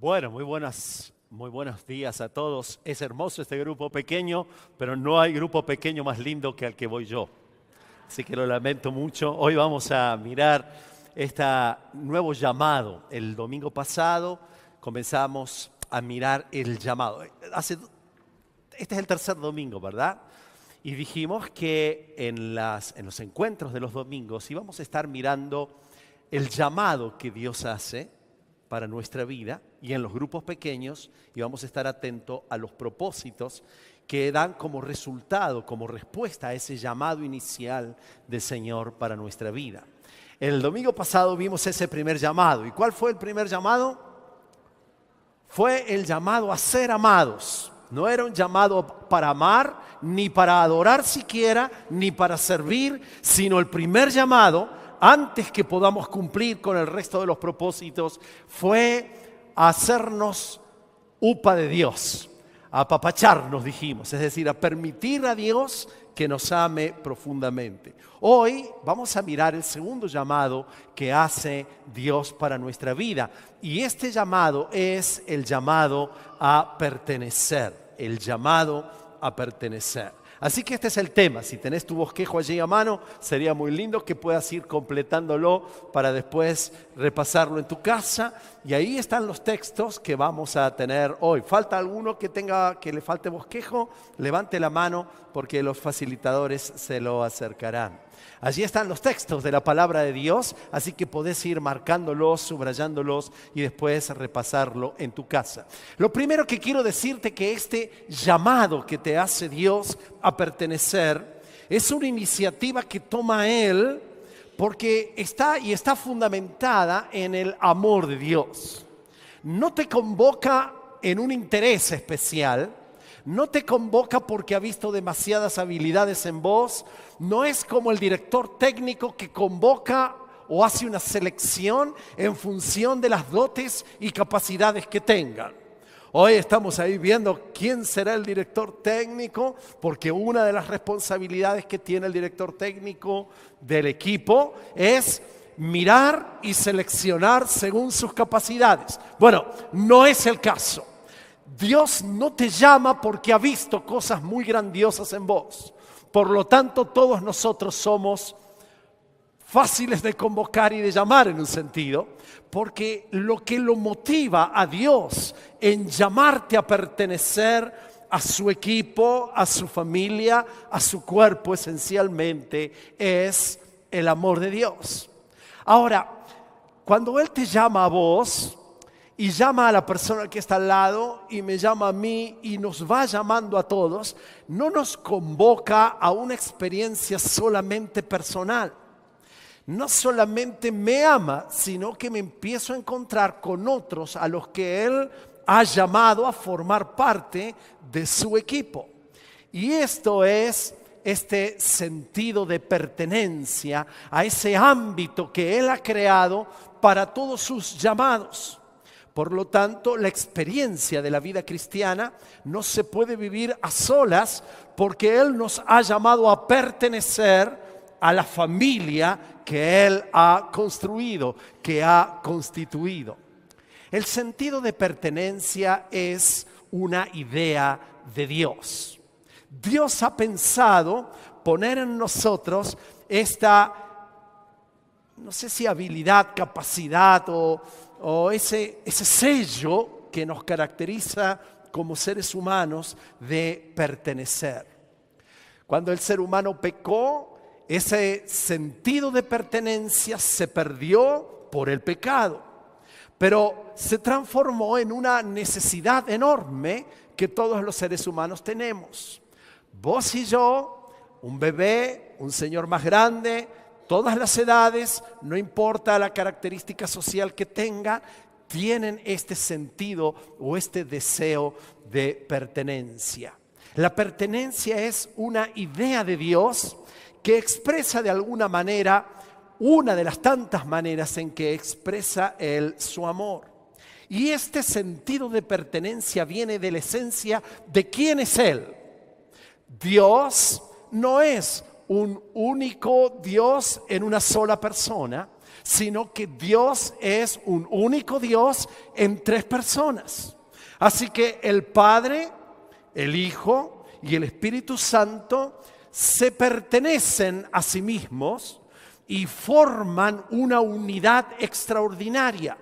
Bueno, muy buenos días a todos. Es hermoso este grupo pequeño, pero no hay grupo pequeño más lindo que al que voy yo. Así que lo lamento mucho. Hoy vamos a mirar este nuevo llamado. El domingo pasado comenzamos a mirar el llamado. Este es el tercer domingo, ¿verdad? Y dijimos que en los encuentros de los domingos íbamos a estar mirando el llamado que Dios hace para nuestra vida, y en los grupos pequeños íbamos a estar atentos a los propósitos que dan como resultado, como respuesta a ese llamado inicial del Señor para nuestra vida. El domingo pasado vimos ese primer llamado. ¿Y cuál fue el primer llamado? Fue el llamado a ser amados. No era un llamado para amar, ni para adorar siquiera, ni para servir, sino el primer llamado, antes que podamos cumplir con el resto de los propósitos, fue hacernos upa de Dios, a apapacharnos, dijimos, es decir, a permitir a Dios que nos ame profundamente. Hoy vamos a mirar el segundo llamado que hace Dios para nuestra vida, y este llamado es el llamado a pertenecer, el llamado a pertenecer. Así que este es el tema. Si tenés tu bosquejo allí a mano, sería muy lindo que puedas ir completándolo para después repasarlo en tu casa. Y ahí están los textos que vamos a tener hoy. ¿Falta alguno que le falte bosquejo? Levante la mano porque los facilitadores se lo acercarán. Allí están los textos de la palabra de Dios, así que podés ir marcándolos, subrayándolos y después repasarlo en tu casa. Lo primero que quiero decirte que este llamado que te hace Dios a pertenecer es una iniciativa que toma Él porque está fundamentada en el amor de Dios. No te convoca en un interés especial. No te convoca porque ha visto demasiadas habilidades en vos. No es como el director técnico que convoca o hace una selección en función de las dotes y capacidades que tengan. Hoy estamos ahí viendo quién será el director técnico, porque una de las responsabilidades que tiene el director técnico del equipo es mirar y seleccionar según sus capacidades. Bueno, no es el caso. Dios no te llama porque ha visto cosas muy grandiosas en vos. Por lo tanto, todos nosotros somos fáciles de convocar y de llamar en un sentido, porque lo que lo motiva a Dios en llamarte a pertenecer a su equipo, a su familia, a su cuerpo esencialmente, es el amor de Dios. Ahora, cuando Él te llama a vos, y llama a la persona que está al lado y me llama a mí y nos va llamando a todos, no nos convoca a una experiencia solamente personal. No solamente me ama, sino que me empiezo a encontrar con otros a los que Él ha llamado a formar parte de su equipo. Y esto es este sentido de pertenencia a ese ámbito que Él ha creado para todos sus llamados. Por lo tanto, la experiencia de la vida cristiana no se puede vivir a solas porque Él nos ha llamado a pertenecer a la familia que Él ha construido, que ha constituido. El sentido de pertenencia es una idea de Dios. Dios ha pensado poner en nosotros esta, no sé si habilidad, capacidad o ese sello que nos caracteriza como seres humanos de pertenecer. Cuando el ser humano pecó, ese sentido de pertenencia se perdió por el pecado, pero se transformó en una necesidad enorme que todos los seres humanos tenemos. Vos y yo, un bebé, un señor más grande, todas las edades, no importa la característica social que tenga, tienen este sentido o este deseo de pertenencia. La pertenencia es una idea de Dios que expresa de alguna manera, una de las tantas maneras en que expresa Él su amor. Y este sentido de pertenencia viene de la esencia de quién es Él. Dios no es un único Dios en una sola persona, sino que Dios es un único Dios en tres personas. Así que el Padre, el Hijo y el Espíritu Santo se pertenecen a sí mismos y forman una unidad extraordinaria.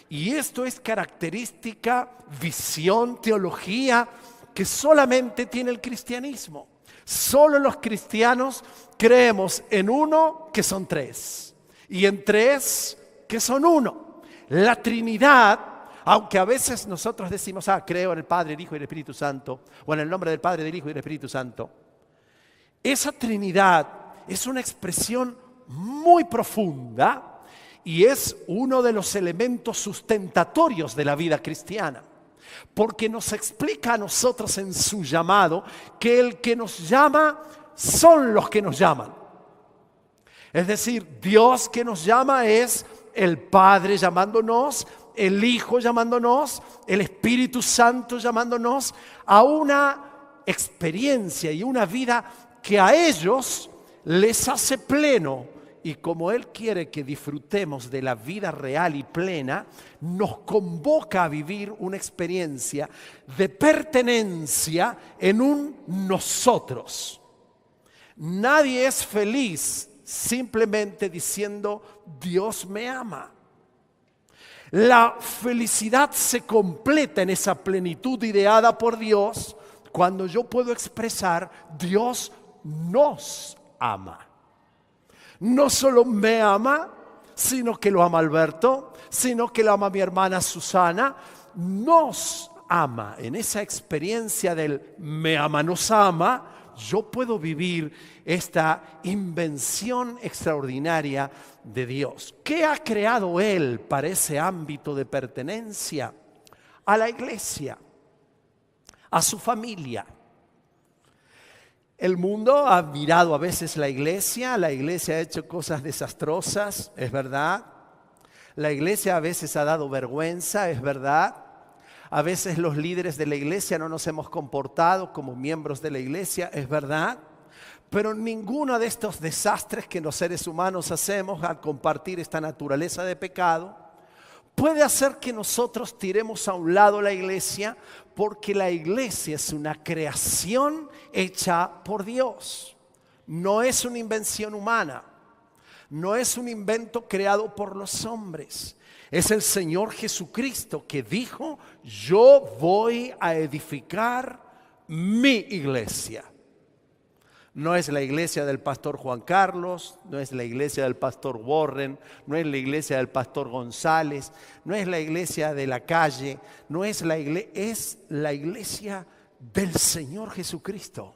Y esto es característica, visión, teología que solamente tiene el cristianismo. Solo los cristianos creemos en uno que son tres y en tres que son uno. La Trinidad, aunque a veces nosotros decimos, creo en el Padre, el Hijo y el Espíritu Santo, o en el nombre del Padre, del Hijo y del Espíritu Santo, esa Trinidad es una expresión muy profunda y es uno de los elementos sustentatorios de la vida cristiana. Porque nos explica a nosotros en su llamado que el que nos llama son los que nos llaman. Es decir, Dios que nos llama es el Padre llamándonos, el Hijo llamándonos, el Espíritu Santo llamándonos a una experiencia y una vida que a ellos les hace pleno. Y como Él quiere que disfrutemos de la vida real y plena, nos convoca a vivir una experiencia de pertenencia en un nosotros. Nadie es feliz simplemente diciendo Dios me ama. La felicidad se completa en esa plenitud ideada por Dios cuando yo puedo expresar Dios nos ama. No solo me ama, sino que lo ama Alberto, sino que lo ama mi hermana Susana, nos ama. En esa experiencia del me ama, nos ama, yo puedo vivir esta invención extraordinaria de Dios. ¿Qué ha creado Él para ese ámbito de pertenencia? A la iglesia, a su familia. El mundo ha mirado a veces la iglesia ha hecho cosas desastrosas, es verdad. La iglesia a veces ha dado vergüenza, es verdad. A veces los líderes de la iglesia no nos hemos comportado como miembros de la iglesia, es verdad. Pero ninguno de estos desastres que los seres humanos hacemos al compartir esta naturaleza de pecado puede hacer que nosotros tiremos a un lado la iglesia, porque la iglesia es una creación hecha por Dios. No es una invención humana, no es un invento creado por los hombres. Es el Señor Jesucristo que dijo, yo voy a edificar mi iglesia. No es la iglesia del pastor Juan Carlos, no es la iglesia del pastor Warren, no es la iglesia del pastor González, no es la iglesia de la calle, no es la iglesia, es la iglesia del Señor Jesucristo.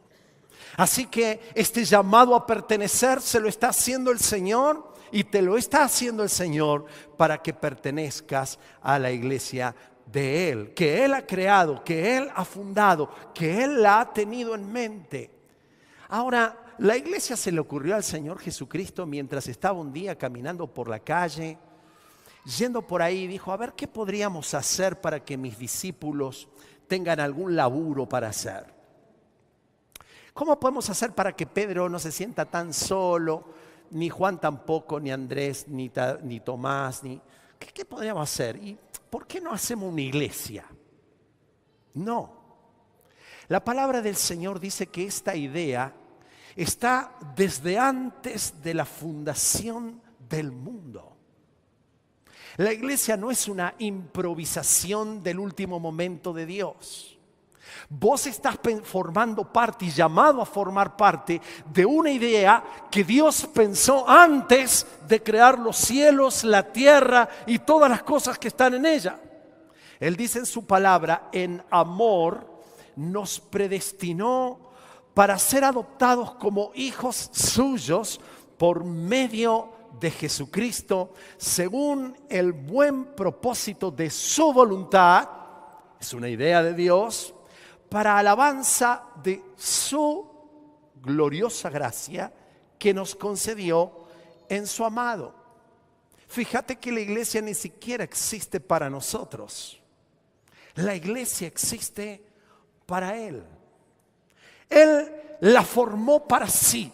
Así que este llamado a pertenecer se lo está haciendo el Señor y te lo está haciendo el Señor para que pertenezcas a la iglesia de Él, que Él ha creado, que Él ha fundado, que Él la ha tenido en mente. Ahora, la iglesia se le ocurrió al Señor Jesucristo mientras estaba un día caminando por la calle, yendo por ahí, dijo, a ver, ¿qué podríamos hacer para que mis discípulos tengan algún laburo para hacer? ¿Cómo podemos hacer para que Pedro no se sienta tan solo, ni Juan tampoco, ni Andrés, ni Tomás, ¿Qué podríamos hacer? ¿Y por qué no hacemos una iglesia? No. La palabra del Señor dice que esta idea está desde antes de la fundación del mundo. La iglesia no es una improvisación del último momento de Dios. Vos estás formando parte y llamado a formar parte de una idea que Dios pensó antes de crear los cielos, la tierra y todas las cosas que están en ella. Él dice en su palabra, en amor nos predestinó para ser adoptados como hijos suyos por medio de Jesucristo, según el buen propósito de su voluntad, es una idea de Dios, para alabanza de su gloriosa gracia que nos concedió en su amado. Fíjate que la iglesia ni siquiera existe para nosotros. La iglesia existe para Él. Él la formó para sí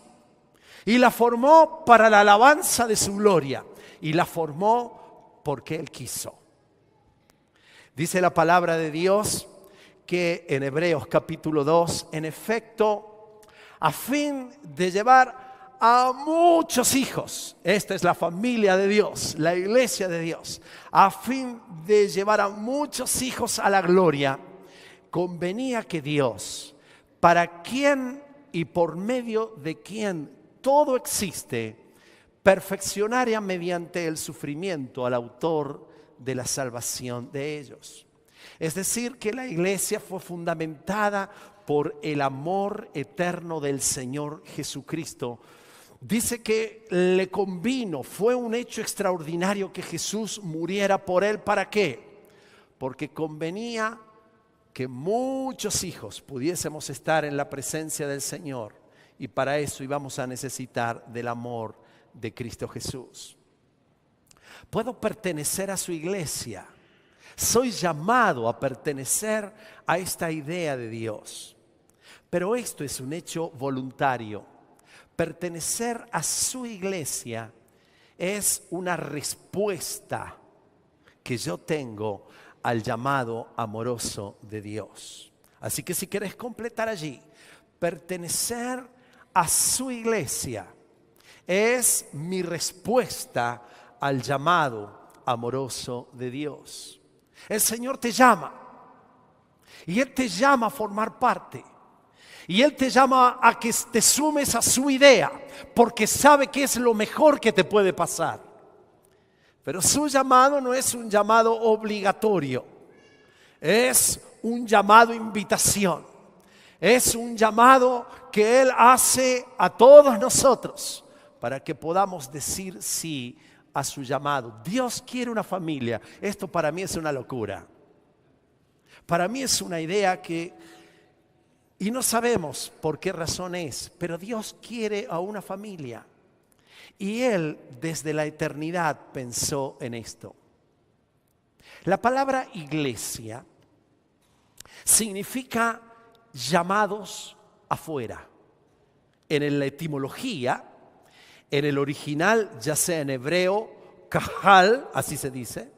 y la formó para la alabanza de su gloria. y la formó porque Él quiso. Dice la palabra de Dios que en Hebreos capítulo 2, en efecto, a fin de llevar a muchos hijos, esta es la familia de Dios, la iglesia de Dios, a fin de llevar a muchos hijos a la gloria, convenía que Dios, para quien y por medio de quien todo existe, perfeccionara mediante el sufrimiento al autor de la salvación de ellos. Es decir, que la iglesia fue fundamentada por el amor eterno del Señor Jesucristo. Dice que le convino, fue un hecho extraordinario que Jesús muriera por él. ¿Para qué? Porque convenía que muchos hijos pudiésemos estar en la presencia del Señor, y para eso íbamos a necesitar del amor de Cristo Jesús. Puedo pertenecer a su iglesia. Soy llamado a pertenecer a esta idea de Dios. Pero esto es un hecho voluntario. Pertenecer a su iglesia es una respuesta que yo tengo al llamado amoroso de Dios. Así que si quieres completar allí, pertenecer a su iglesia es mi respuesta al llamado amoroso de Dios. El Señor te llama y Él te llama a formar parte. Y Él te llama a que te sumes a su idea, porque sabe que es lo mejor que te puede pasar. Pero su llamado no es un llamado obligatorio, es un llamado invitación. Es un llamado que Él hace a todos nosotros para que podamos decir sí a su llamado. Dios quiere una familia. Esto para mí es una locura. Para mí es una idea y no sabemos por qué razón es, pero Dios quiere a una familia. Y Él desde la eternidad pensó en esto. La palabra iglesia significa llamados afuera. En la etimología, en el original, ya sea en hebreo, kahal, así se dice,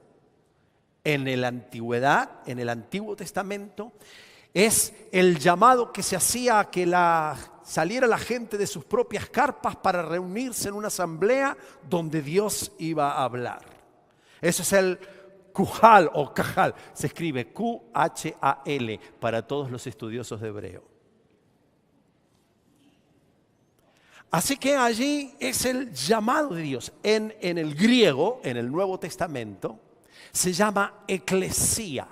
en la antigüedad, en el Antiguo Testamento, es el llamado que se hacía a que saliera la gente de sus propias carpas para reunirse en una asamblea donde Dios iba a hablar. Eso es el Kuhal o Kahal, se escribe Q-H-A-L para todos los estudiosos de hebreo. Así que allí es el llamado de Dios. En el griego, en el Nuevo Testamento, se llama eclesía.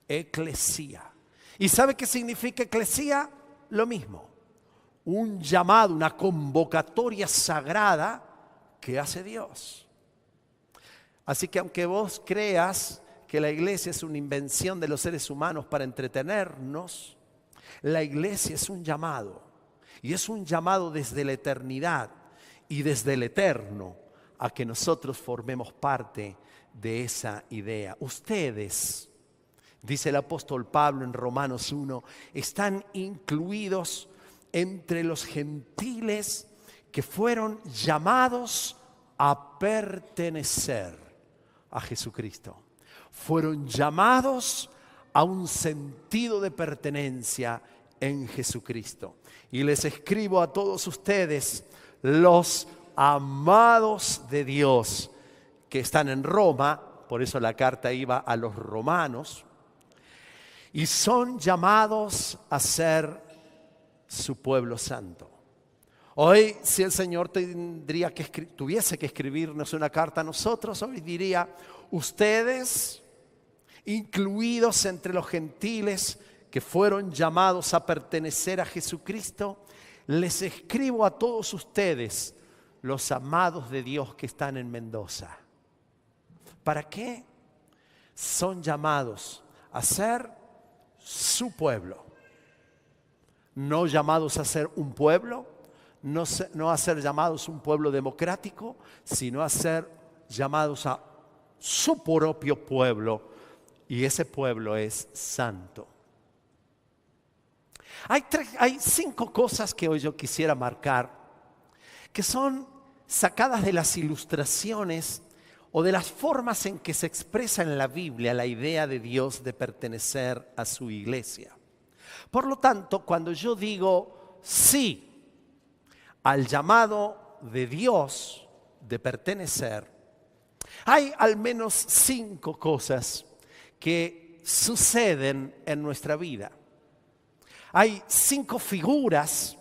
Eclesía. ¿Y sabe qué significa eclesía? Lo mismo. Un llamado, una convocatoria sagrada que hace Dios. Así que aunque vos creas que la iglesia es una invención de los seres humanos para entretenernos, la iglesia es un llamado. Y es un llamado desde la eternidad y desde el eterno a que nosotros formemos parte de esa idea. Ustedes, dice el apóstol Pablo en Romanos 1, están incluidos entre los gentiles que fueron llamados a pertenecer a Jesucristo. Fueron llamados a un sentido de pertenencia en Jesucristo. Y les escribo a todos ustedes, los amados de Dios, que están en Roma, por eso la carta iba a los romanos, y son llamados a ser su pueblo santo. Hoy, si el Señor tuviese que escribirnos una carta a nosotros, hoy diría, ustedes, incluidos entre los gentiles que fueron llamados a pertenecer a Jesucristo, les escribo a todos ustedes, los amados de Dios que están en Mendoza. ¿Para qué? Son llamados a ser su pueblo. No llamados a ser un pueblo, no a ser llamados un pueblo democrático, sino a ser llamados a su propio pueblo, y ese pueblo es santo. Hay 5 cosas que hoy yo quisiera marcar, que son sacadas de las ilustraciones o de las formas en que se expresa en la Biblia la idea de Dios de pertenecer a su iglesia. Por lo tanto, cuando yo digo sí al llamado de Dios de pertenecer, hay al menos 5 cosas que suceden en nuestra vida. Hay 5 figuras,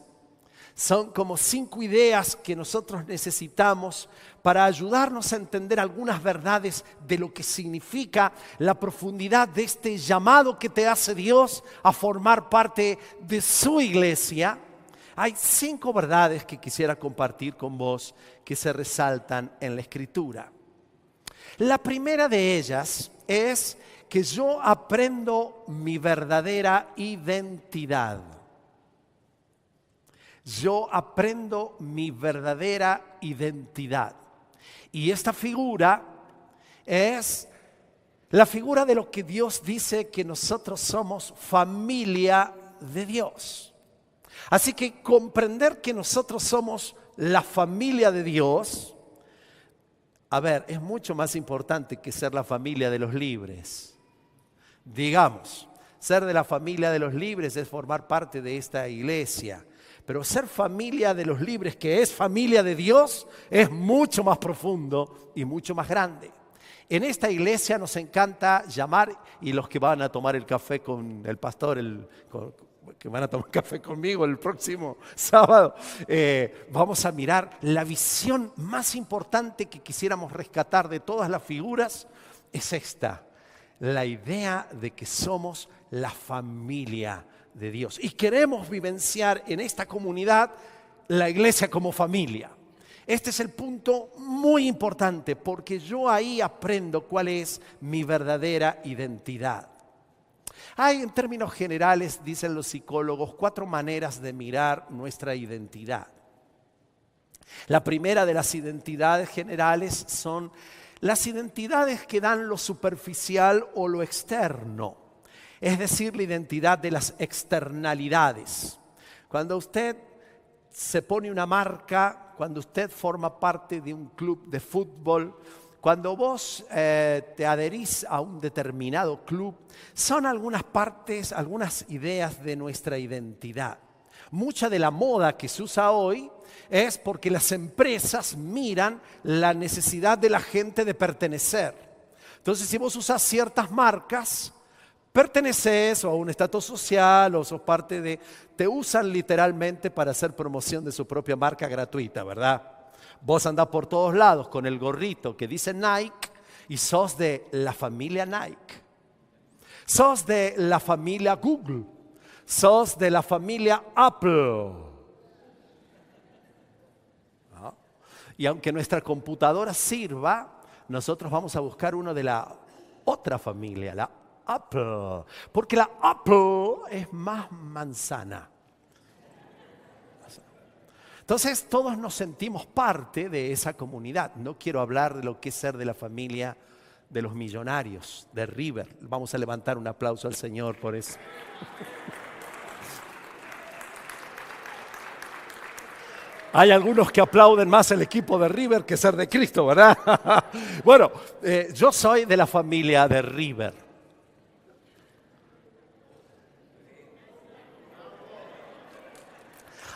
son como 5 ideas que nosotros necesitamos para ayudarnos a entender algunas verdades de lo que significa la profundidad de este llamado que te hace Dios a formar parte de su iglesia. Hay 5 verdades que quisiera compartir con vos que se resaltan en la Escritura. La primera de ellas es que yo aprendo mi verdadera identidad. Yo aprendo mi verdadera identidad. Y esta figura es la figura de lo que Dios dice que nosotros somos familia de Dios. Así que comprender que nosotros somos la familia de Dios, es mucho más importante que ser la familia de los libres. Digamos, ser de la familia de los libres es formar parte de esta iglesia. Pero ser familia de los libres, que es familia de Dios, es mucho más profundo y mucho más grande. En esta iglesia nos encanta llamar, y los que van a tomar el café con el pastor, que van a tomar café conmigo el próximo sábado, vamos a mirar la visión más importante que quisiéramos rescatar de todas las figuras, es esta, la idea de que somos la familia de Dios. Y queremos vivenciar en esta comunidad la iglesia como familia. Este es el punto muy importante porque yo ahí aprendo cuál es mi verdadera identidad. Hay, en términos generales, dicen los psicólogos, 4 maneras de mirar nuestra identidad. La primera de las identidades generales son las identidades que dan lo superficial o lo externo. Es decir, la identidad de las externalidades. Cuando usted se pone una marca, cuando usted forma parte de un club de fútbol, cuando vos te adherís a un determinado club, son algunas partes, algunas ideas de nuestra identidad. Mucha de la moda que se usa hoy es porque las empresas miran la necesidad de la gente de pertenecer. Entonces, si vos usás ciertas marcas, perteneces o a un estatus social o sos parte de... Te usan literalmente para hacer promoción de su propia marca gratuita, ¿verdad? Vos andás por todos lados con el gorrito que dice Nike y sos de la familia Nike. Sos de la familia Google. Sos de la familia Apple. ¿No? Y aunque nuestra computadora sirva, nosotros vamos a buscar uno de la otra familia, la Apple, porque la Apple es más manzana. Entonces todos nos sentimos parte de esa comunidad. No quiero hablar de lo que es ser de la familia de los millonarios, de River. Vamos a levantar un aplauso al Señor por eso. Hay algunos que aplauden más el equipo de River que ser de Cristo, ¿verdad? Bueno, yo soy de la familia de River.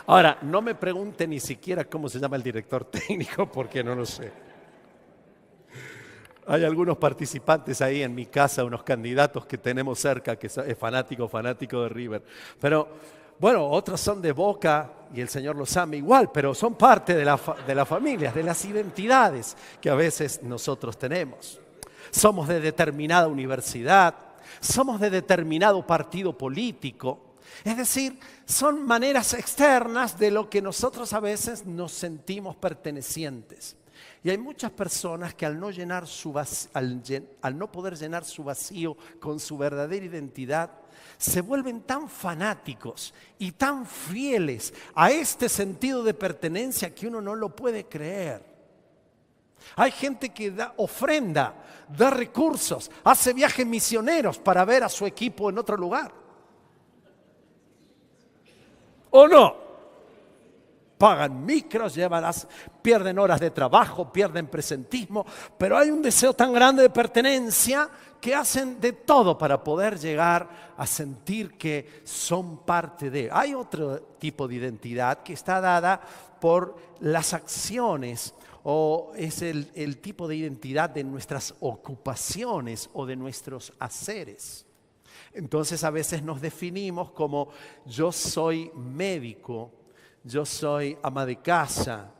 Ahora, no me pregunte ni siquiera cómo se llama el director técnico, porque no lo sé. Hay algunos participantes ahí en mi casa, unos candidatos que tenemos cerca, que es fanático de River. Pero, bueno, otros son de Boca y el Señor los ama igual, pero son parte de la familia, de las identidades que a veces nosotros tenemos. Somos de determinada universidad, somos de determinado partido político. Es decir, son maneras externas de lo que nosotros a veces nos sentimos pertenecientes. Y hay muchas personas que al no poder llenar su vacío con su verdadera identidad, se vuelven tan fanáticos y tan fieles a este sentido de pertenencia que uno no lo puede creer. Hay gente que da ofrenda, da recursos, hace viajes misioneros para ver a su equipo en otro lugar. ¿O no? pagan micros, pierden horas de trabajo, pierden presentismo, pero hay un deseo tan grande de pertenencia que hacen de todo para poder llegar a sentir que son parte de. Hay otro tipo de identidad que está dada por las acciones, o es el tipo de identidad de nuestras ocupaciones o de nuestros haceres. Entonces a veces nos definimos como: yo soy médico, yo soy ama de casa,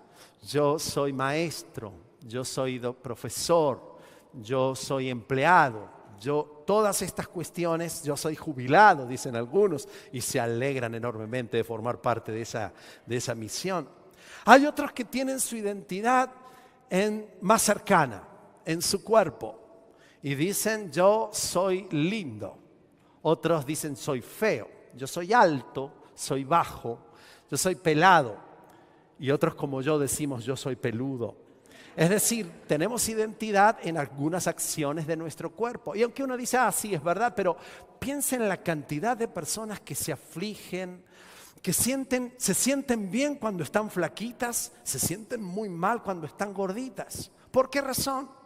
yo soy maestro, yo soy profesor, yo soy empleado, todas estas cuestiones, yo soy jubilado, dicen algunos, y se alegran enormemente de formar parte de esa misión. Hay otros que tienen su identidad más cercana, en su cuerpo, y dicen: yo soy lindo. Otros dicen: soy feo, yo soy alto, soy bajo, yo soy pelado. Y otros, como yo, decimos: yo soy peludo. Es decir, tenemos identidad en algunas acciones de nuestro cuerpo. Y aunque uno dice: sí, es verdad, pero piensa en la cantidad de personas que se afligen, que se sienten bien cuando están flaquitas, se sienten muy mal cuando están gorditas. ¿Por qué razón?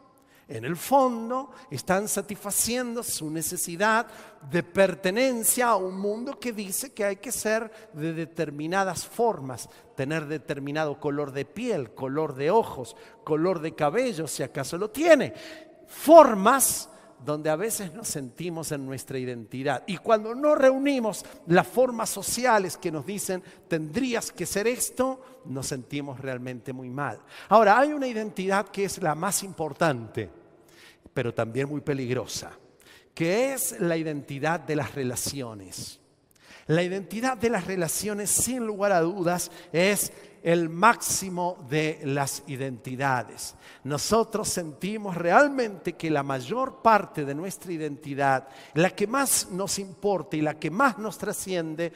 En el fondo están satisfaciendo su necesidad de pertenencia a un mundo que dice que hay que ser de determinadas formas, tener determinado color de piel, color de ojos, color de cabello, si acaso lo tiene. Formas donde a veces nos sentimos en nuestra identidad. Y cuando no reunimos las formas sociales que nos dicen: tendrías que ser esto, nos sentimos realmente muy mal. Ahora, hay una identidad que es la más importante, pero también muy peligrosa, que es la identidad de las relaciones. La identidad de las relaciones, sin lugar a dudas, es el máximo de las identidades. Nosotros sentimos realmente que la mayor parte de nuestra identidad, la que más nos importa y la que más nos trasciende,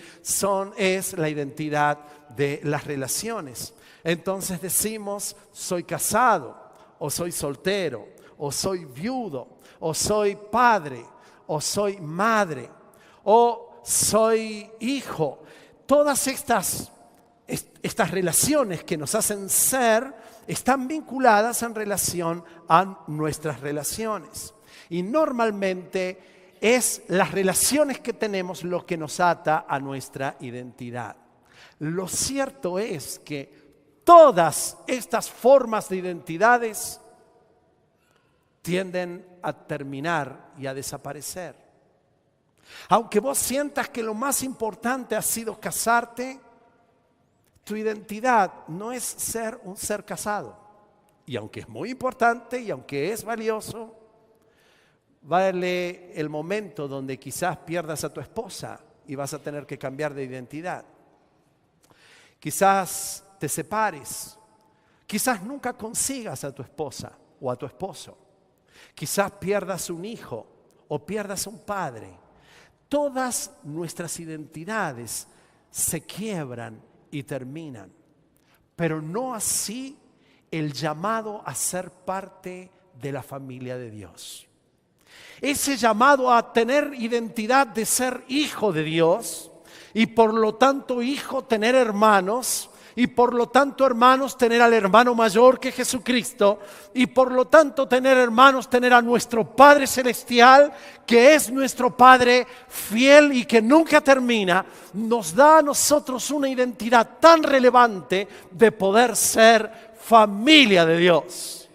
es la identidad de las relaciones. Entonces decimos: soy casado, o soy soltero, o soy viudo, o soy padre, o soy madre, o soy hijo. Todas estas relaciones que nos hacen ser están vinculadas en relación a nuestras relaciones. Y normalmente es las relaciones que tenemos lo que nos ata a nuestra identidad. Lo cierto es que todas estas formas de identidades tienden a terminar y a desaparecer. Aunque vos sientas que lo más importante ha sido casarte, tu identidad no es ser un ser casado. Y aunque es muy importante y aunque es valioso, vale el momento donde quizás pierdas a tu esposa y vas a tener que cambiar de identidad. Quizás te separes, quizás nunca consigas a tu esposa o a tu esposo, quizás pierdas un hijo o pierdas un padre. Todas nuestras identidades se quiebran y terminan, pero no así el llamado a ser parte de la familia de Dios. Ese llamado a tener identidad de ser hijo de Dios y por lo tanto hijo tener hermanos y por lo tanto hermanos tener al hermano mayor que Jesucristo y por lo tanto tener hermanos tener a nuestro Padre Celestial, que es nuestro Padre fiel y que nunca termina, nos da a nosotros una identidad tan relevante de poder ser familia de Dios.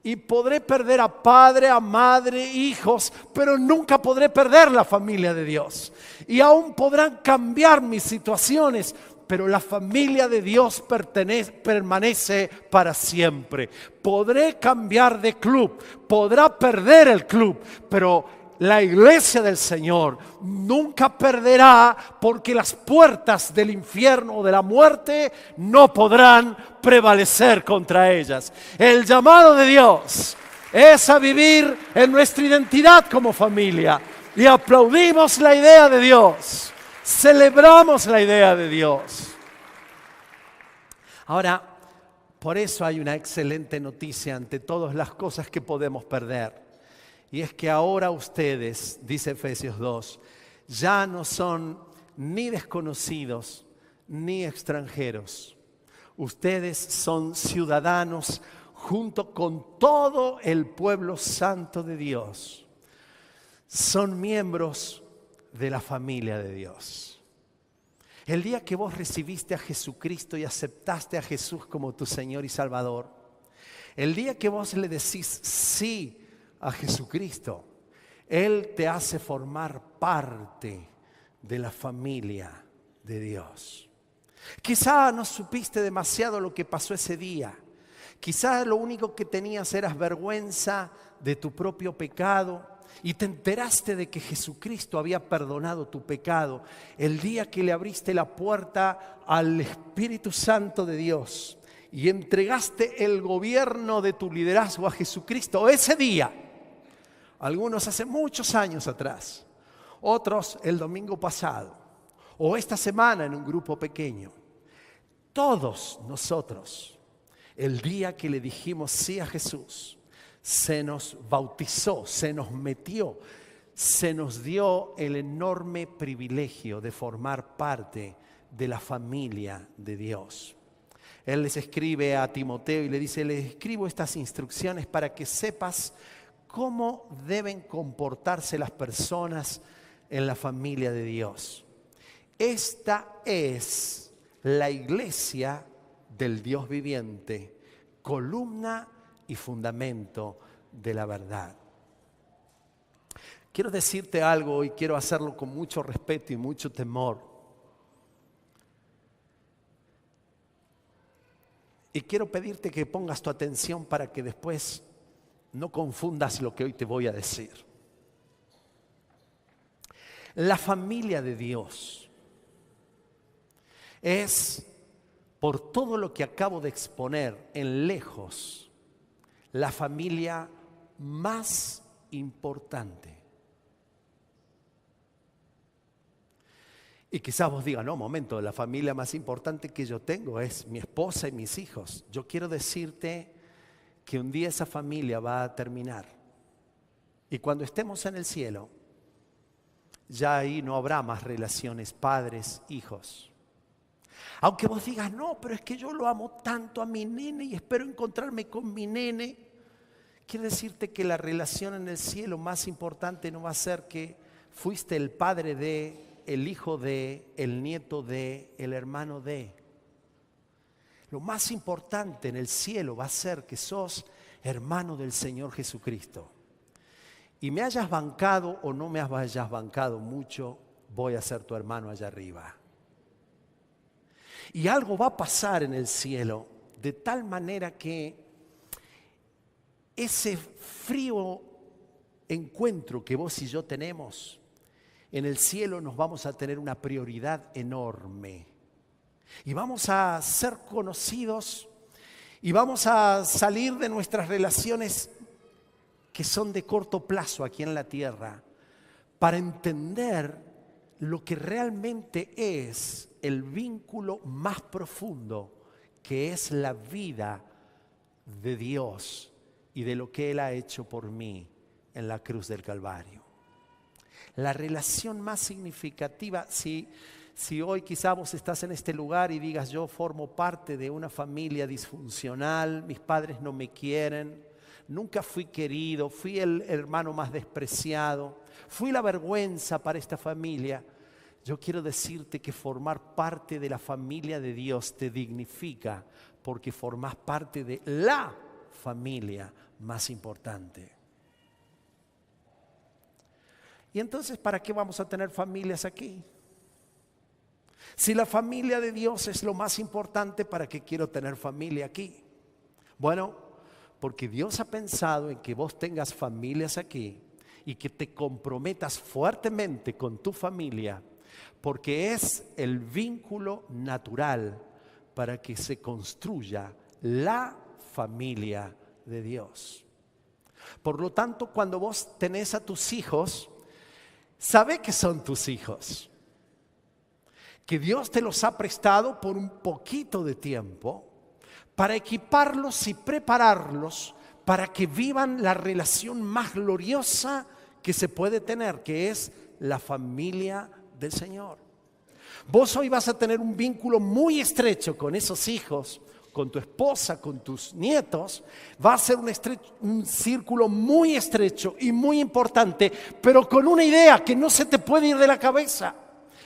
Y podré perder a padre, a madre, hijos, pero nunca podré perder la familia de Dios. Y aún podrán cambiar mis situaciones, pero la familia de Dios permanece para siempre. Podré cambiar de club, podrá perder el club, pero la iglesia del Señor nunca perderá, porque las puertas del infierno o de la muerte no podrán prevalecer contra ellas. El llamado de Dios es a vivir en nuestra identidad como familia y aplaudimos la idea de Dios. Celebramos la idea de Dios. Ahora, por eso hay una excelente noticia ante todas las cosas que podemos perder. Y es que ahora ustedes, dice Efesios 2, ya no son ni desconocidos ni extranjeros. Ustedes son ciudadanos junto con todo el pueblo santo de Dios. Son miembros de la familia de Dios. El día que vos recibiste a Jesucristo y aceptaste a Jesús como tu Señor y Salvador, el día que vos le decís sí a Jesucristo, Él te hace formar parte de la familia de Dios. Quizá no supiste demasiado lo que pasó ese día. Quizá lo único que tenías era vergüenza de tu propio pecado y te enteraste de que Jesucristo había perdonado tu pecado el día que le abriste la puerta al Espíritu Santo de Dios y entregaste el gobierno de tu liderazgo a Jesucristo ese día. Algunos hace muchos años atrás, otros el domingo pasado o esta semana en un grupo pequeño. Todos nosotros, el día que le dijimos sí a Jesús, se nos bautizó, se nos metió, se nos dio el enorme privilegio de formar parte de la familia de Dios. Él les escribe a Timoteo y le dice: les escribo estas instrucciones para que sepas cómo deben comportarse las personas en la familia de Dios. Esta es la iglesia del Dios viviente, columna y fundamento de la verdad. Quiero decirte algo y quiero hacerlo con mucho respeto y mucho temor. Y quiero pedirte que pongas tu atención para que después no confundas lo que hoy te voy a decir. La familia de Dios es, por todo lo que acabo de exponer, en lejos, la familia más importante. Y quizás vos digas: no, momento, la familia más importante que yo tengo es mi esposa y mis hijos. Yo quiero decirte que un día esa familia va a terminar. Y cuando estemos en el cielo, ya ahí no habrá más relaciones padres, hijos. Aunque vos digas: no, pero es que yo lo amo tanto a mi nene y espero encontrarme con mi nene. Quiero decirte que la relación en el cielo más importante no va a ser que fuiste el padre de, el hijo de, el nieto de, el hermano de. Lo más importante en el cielo va a ser que sos hermano del Señor Jesucristo. Y me hayas bancado o no me hayas bancado mucho, voy a ser tu hermano allá arriba. Y algo va a pasar en el cielo de tal manera que ese frío encuentro que vos y yo tenemos, en el cielo nos vamos a tener una prioridad enorme. Y vamos a ser conocidos y vamos a salir de nuestras relaciones que son de corto plazo aquí en la tierra para entender lo que realmente es el vínculo más profundo, que es la vida de Dios y de lo que Él ha hecho por mí en la cruz del Calvario. La relación más significativa, si hoy quizá vos estás en este lugar y digas: yo formo parte de una familia disfuncional, mis padres no me quieren, nunca fui querido, fui el hermano más despreciado, fui la vergüenza para esta familia. Yo quiero decirte que formar parte de la familia de Dios te dignifica, porque formás parte de la familia más importante. Y entonces, ¿para qué vamos a tener familias aquí? Si la familia de Dios es lo más importante, ¿para qué quiero tener familia aquí? Bueno, porque Dios ha pensado en que vos tengas familias aquí y que te comprometas fuertemente con tu familia, porque es el vínculo natural para que se construya la familia de Dios. Por lo tanto, cuando vos tenés a tus hijos, sabe que son tus hijos, que Dios te los ha prestado por un poquito de tiempo para equiparlos y prepararlos para que vivan la relación más gloriosa que se puede tener, que es la familia del Señor. Vos hoy vas a tener un vínculo muy estrecho con esos hijos, con tu esposa, con tus nietos. Va a ser un círculo muy estrecho y muy importante, pero con una idea que no se te puede ir de la cabeza.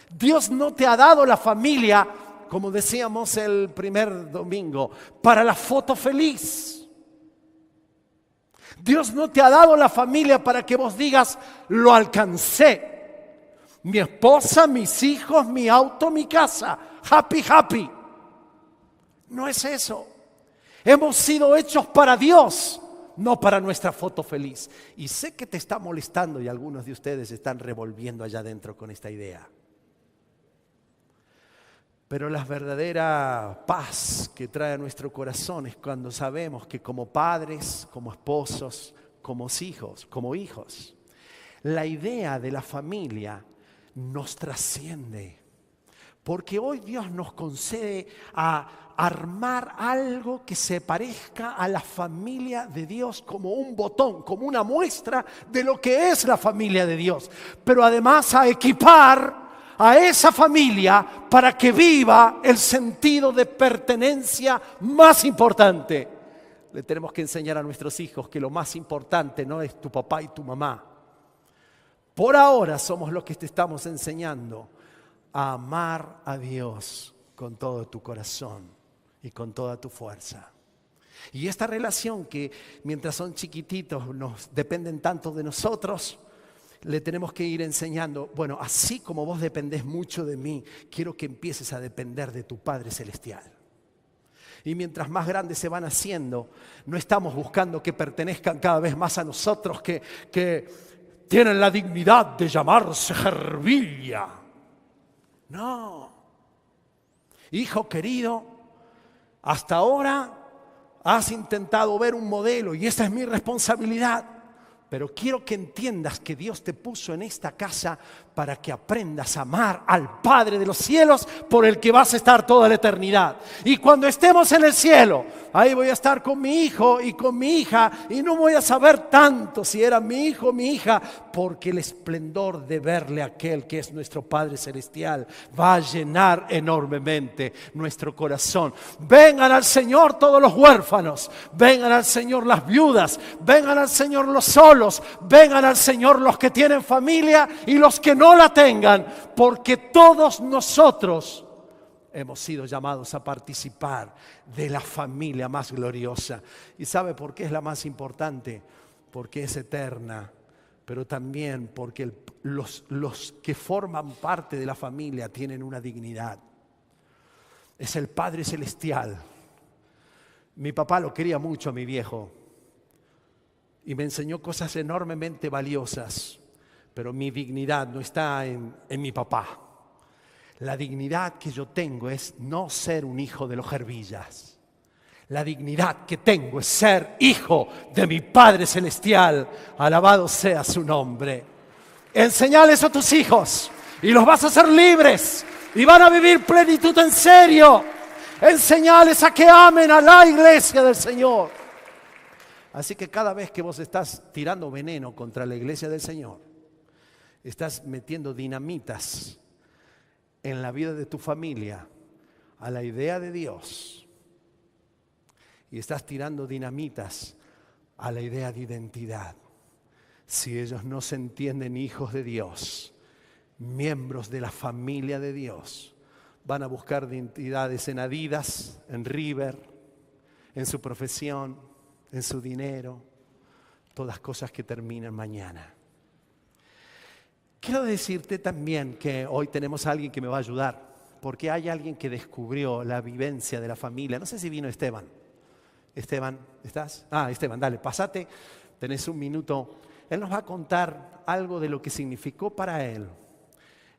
Dios no te ha dado la familia, como decíamos el primer domingo, para la foto feliz. Dios no te ha dado la familia para que vos digas, lo alcancé. Mi esposa, mis hijos, mi auto, mi casa. Happy, happy. No es eso. Hemos sido hechos para Dios, no para nuestra foto feliz. Y sé que te está molestando y algunos de ustedes están revolviendo allá adentro con esta idea. Pero la verdadera paz que trae a nuestro corazón es cuando sabemos que como padres, como esposos, como hijos, la idea de la familia nos trasciende. Porque hoy Dios nos concede a armar algo que se parezca a la familia de Dios como un botón, como una muestra de lo que es la familia de Dios. Pero además a equipar a esa familia para que viva el sentido de pertenencia más importante. Le tenemos que enseñar a nuestros hijos que lo más importante no es tu papá y tu mamá. Por ahora somos los que te estamos enseñando a amar a Dios con todo tu corazón y con toda tu fuerza. Y esta relación que mientras son chiquititos dependen tanto de nosotros, le tenemos que ir enseñando, bueno, así como vos dependés mucho de mí, quiero que empieces a depender de tu Padre Celestial. Y mientras más grandes se van haciendo, no estamos buscando que pertenezcan cada vez más a nosotros, que tienen la dignidad de llamarse Gervilla. No. Hijo querido, hasta ahora has intentado ver un modelo y esa es mi responsabilidad. Pero quiero que entiendas que Dios te puso en esta casa para que aprendas a amar al Padre de los cielos por el que vas a estar toda la eternidad. Y cuando estemos en el cielo, ahí voy a estar con mi hijo y con mi hija y no voy a saber tanto si era mi hijo o mi hija, porque el esplendor de verle a aquel que es nuestro Padre Celestial va a llenar enormemente nuestro corazón. Vengan al Señor todos los huérfanos, vengan al Señor las viudas, vengan al Señor los solos, vengan al Señor los que tienen familia y los que no la tengan, porque todos nosotros hemos sido llamados a participar de la familia más gloriosa. ¿Y sabe por qué es la más importante? Porque es eterna, pero también porque los que forman parte de la familia tienen una dignidad. Es el Padre Celestial. Mi papá lo quería mucho a mi viejo y me enseñó cosas enormemente valiosas, pero mi dignidad no está en mi papá. La dignidad que yo tengo es no ser un hijo de los Gervillas. La dignidad que tengo es ser hijo de mi Padre Celestial. Alabado sea su nombre. Enseñales a tus hijos y los vas a hacer libres y van a vivir plenitud en serio. Enseñales a que amen a la iglesia del Señor. Así que cada vez que vos estás tirando veneno contra la iglesia del Señor, estás metiendo dinamitas en la vida de tu familia a la idea de Dios. Y estás tirando dinamitas a la idea de identidad. Si ellos no se entienden hijos de Dios, miembros de la familia de Dios, van a buscar identidades en Adidas, en River, en su profesión, en su dinero, todas cosas que terminan mañana. Quiero decirte también que hoy tenemos a alguien que me va a ayudar, porque hay alguien que descubrió la vivencia de la familia. No sé si vino Esteban. Esteban, ¿estás? Esteban, dale, pasate, tenés un minuto. Él nos va a contar algo de lo que significó para él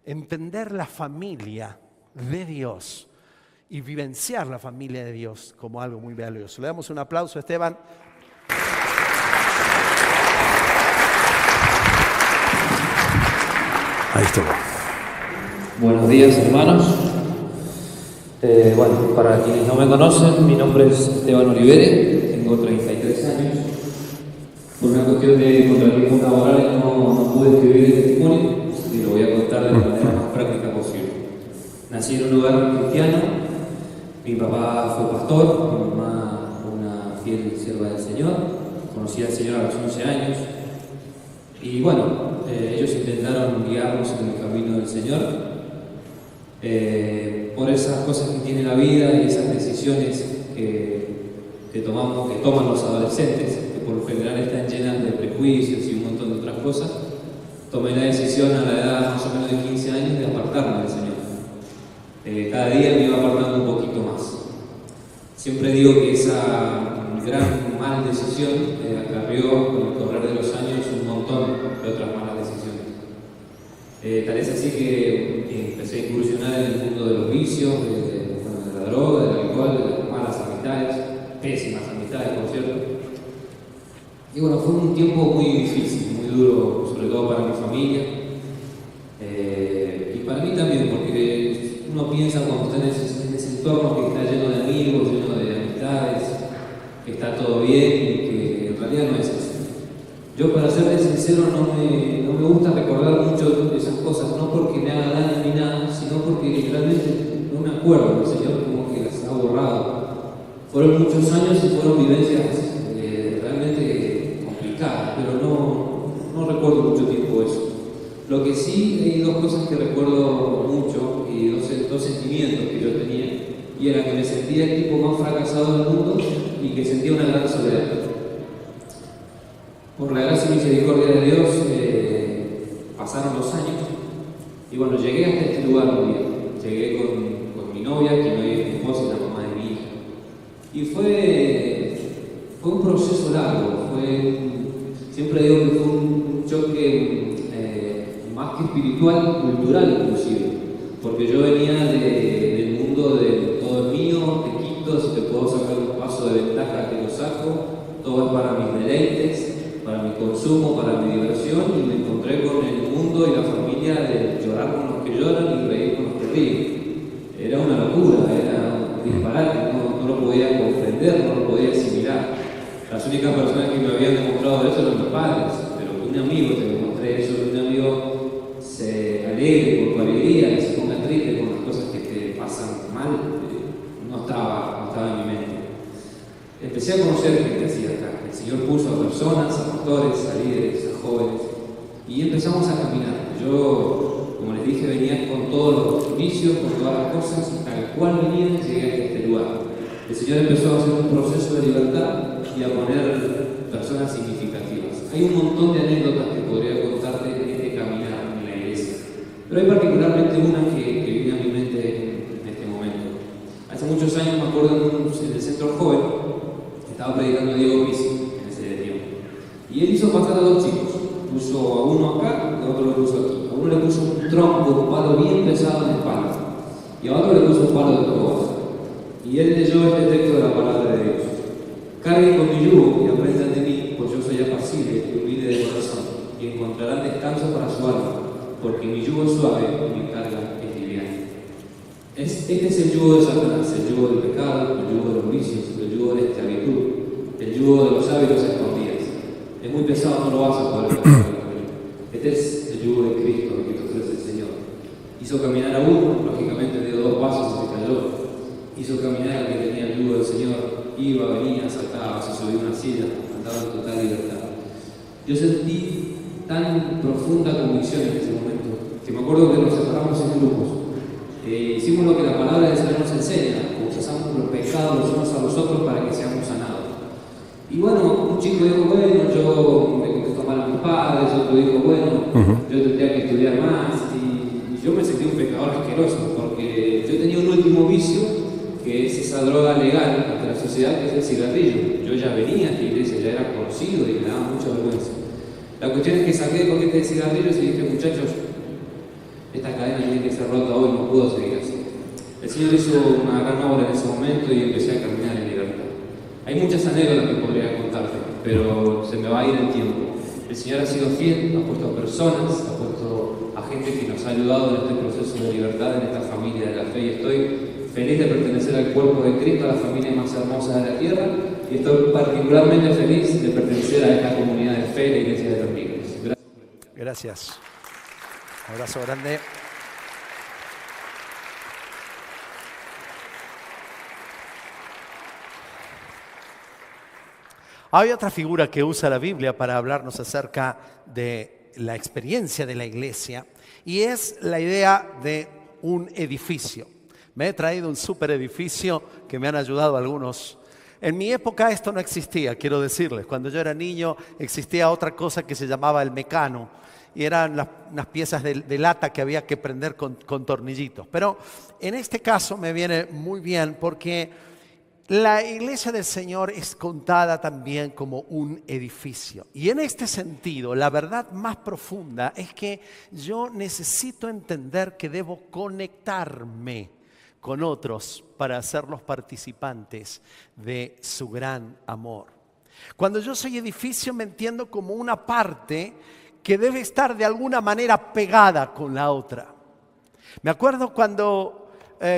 entender la familia de Dios y vivenciar la familia de Dios como algo muy valioso. Le damos un aplauso a Esteban. Ahí estuvo. Buenos días, hermanos. Para quienes no me conocen, mi nombre es Esteban Olivere, tengo 33 años. Por una cuestión de contratismos laborales no pude escribir el testimonio, así que lo voy a contar de la manera más práctica posible. Nací en un lugar cristiano, mi papá fue pastor, mi mamá una fiel sierva del Señor, conocí al Señor a los 11 años y bueno, ellos intentaron guiarnos en el camino del Señor por esas cosas que tiene la vida y esas decisiones que toman los adolescentes, que por lo general están llenas de prejuicios y un montón de otras cosas. Tomé la decisión a la edad más o menos de 15 años de apartarme del Señor. Cada día me iba apartando un poquito más. Siempre digo que esa gran mala decisión acarreó con el correr de los años un montón de otras malas decisiones. Tal es así que empecé a incursionar en el mundo de los vicios, de la droga, del alcohol, de las malas amistades, pésimas amistades, por cierto. Y bueno, fue un tiempo muy difícil, muy duro, sobre todo para mi familia. Y para mí también, porque uno piensa cuando está en ese entorno que está lleno de amigos, lleno de amistades, que está todo bien y que en realidad no es así. Yo, para serles sincero, no me gusta recordar mucho de esas cosas, no porque me haga daño ni nada, sino porque realmente no me acuerdo, el Señor como que las ha borrado. Fueron muchos años y fueron vivencias realmente complicadas, pero no recuerdo mucho tiempo eso. Lo que sí, hay dos cosas que recuerdo mucho y dos sentimientos que yo tenía, y era que me sentía el tipo más fracasado del mundo y que sentía una gran soledad. Por la gracia y misericordia de Dios pasaron los años y bueno, llegué hasta este lugar un día. Llegué con mi novia, que no es mi esposa y la mamá de mi hija. Y fue un proceso largo, siempre digo que fue un choque más que espiritual, cultural inclusive, porque yo venía del mundo de todo es mío, te quito, si te puedo sacar un paso de ventaja te lo saco, todo es para mis deleites, para mi consumo, para mi diversión, y me encontré con el mundo y la familia de llorar con los que lloran y reír con los que ríen. Era una locura, era un disparate, no lo podía comprender, no lo podía asimilar. Las únicas personas que me habían demostrado eso eran mis padres, pero que un amigo te demostré eso, que un amigo se alegre por tu alegría, que se ponga triste con las cosas que te pasan mal, no estaba en mi mente. Empecé a conocer gente así acá. El Señor puso a personas, a pastores, a líderes, a jóvenes, y empezamos a caminar. Yo, como les dije, venía con todos los vicios, con todas las cosas, y tal cual venía, llegué a este lugar. El Señor empezó a hacer un proceso de libertad y a poner personas significativas. Hay un montón de anécdotas que podría contarte de este caminar en la iglesia, pero hay particularmente una que viene a mi mente en este momento. Hace muchos años me acuerdo en el centro joven, estaba predicando Diego Pizzi en ese tiempo, y él hizo pasar a dos chicos, puso a uno acá y a otro lo puso aquí. A uno le puso un tronco, un palo bien pesado en la espalda, y a otro le puso un palo de cobaza. Y él leyó este texto de la palabra de Dios: carguen con mi yugo y aprendan de mí, pues yo soy apacible y humilde de corazón, y encontrarán descanso para su alma, porque mi yugo es suave y mi carga es liviana. Este es el yugo de Satanás, el yugo del pecado, el yugo de los vicios, el yugo de la esclavitud, el yugo de los hábitos escondidas. Es muy pesado, no lo vas a poder cambiar. Este es el yugo de Cristo que te ofrece el Señor. Hizo caminar a uno, lógicamente dio dos pasos y se cayó. Hizo caminar al que tenía el yugo del Señor, iba, venía, saltaba, se subía a una silla, andaba en total libertad. Yo sentí tan profunda convicción en ese momento, que me acuerdo que nos separamos en grupos. Hicimos lo que la palabra del Señor nos enseña, confesamos los pecados los unos a los otros para que seamos sanados. Y bueno, un chico dijo, bueno, yo me contestó mal a mis padres, otro dijo, bueno, yo tendría que estudiar más, y yo me sentí un pecador asqueroso, porque yo tenía un último vicio, que es esa droga legal ante la sociedad, que es el cigarrillo. Yo ya venía a esta iglesia, ya era conocido y me daba mucha vergüenza. La cuestión es que saqué el paquete de cigarrillos y dije, muchachos, esta cadena tiene que ser rota hoy, no puedo seguir así. El Señor hizo una gran obra en ese momento y empecé a caminar en libertad. Hay muchas anécdotas que podría contarte, pero se me va a ir el tiempo. El Señor ha sido fiel, ha puesto personas, ha puesto a gente que nos ha ayudado en este proceso de libertad, en esta familia de la fe, y estoy feliz de pertenecer al cuerpo de Cristo, a la familia más hermosa de la tierra, y estoy particularmente feliz de pertenecer a esta comunidad de fe, la Iglesia de los Migres. Gracias. Un abrazo grande. Hay otra figura que usa la Biblia para hablarnos acerca de la experiencia de la iglesia y es la idea de un edificio. Me he traído un super edificio que me han ayudado algunos. En mi época esto no existía, quiero decirles. Cuando yo era niño existía otra cosa que se llamaba el mecano y eran unas piezas de lata que había que prender con tornillitos. Pero en este caso me viene muy bien porque la iglesia del Señor es contada también como un edificio. Y en este sentido, la verdad más profunda es que yo necesito entender que debo conectarme con otros para hacerlos participantes de su gran amor. Cuando yo soy edificio me entiendo como una parte que debe estar de alguna manera pegada con la otra. Me acuerdo cuando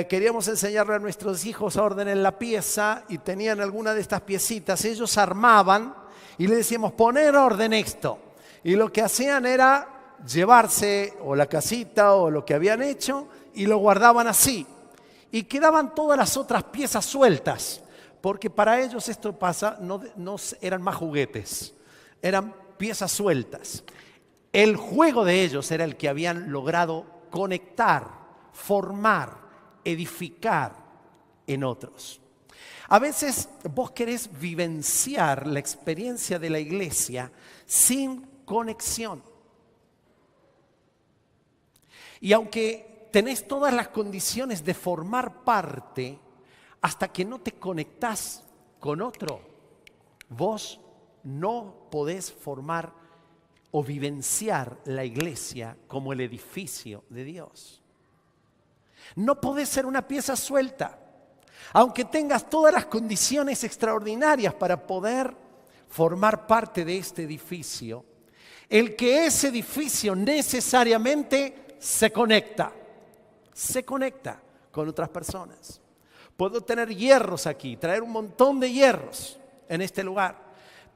queríamos enseñarle a nuestros hijos a ordenar la pieza y tenían alguna de estas piecitas, ellos armaban y le decíamos poner orden esto. Y lo que hacían era llevarse o la casita o lo que habían hecho y lo guardaban así. Y quedaban todas las otras piezas sueltas, porque para ellos esto pasa, no eran más juguetes, eran piezas sueltas. El juego de ellos era el que habían logrado conectar, formar, edificar en otros. A veces vos querés vivenciar la experiencia de la iglesia sin conexión. Y aunque tenés todas las condiciones de formar parte, hasta que no te conectás con otro, vos no podés formar o vivenciar la iglesia como el edificio de Dios. No podés ser una pieza suelta, aunque tengas todas las condiciones extraordinarias para poder formar parte de este edificio. El que ese edificio necesariamente se conecta con otras personas. Puedo tener hierros aquí, traer un montón de hierros en este lugar,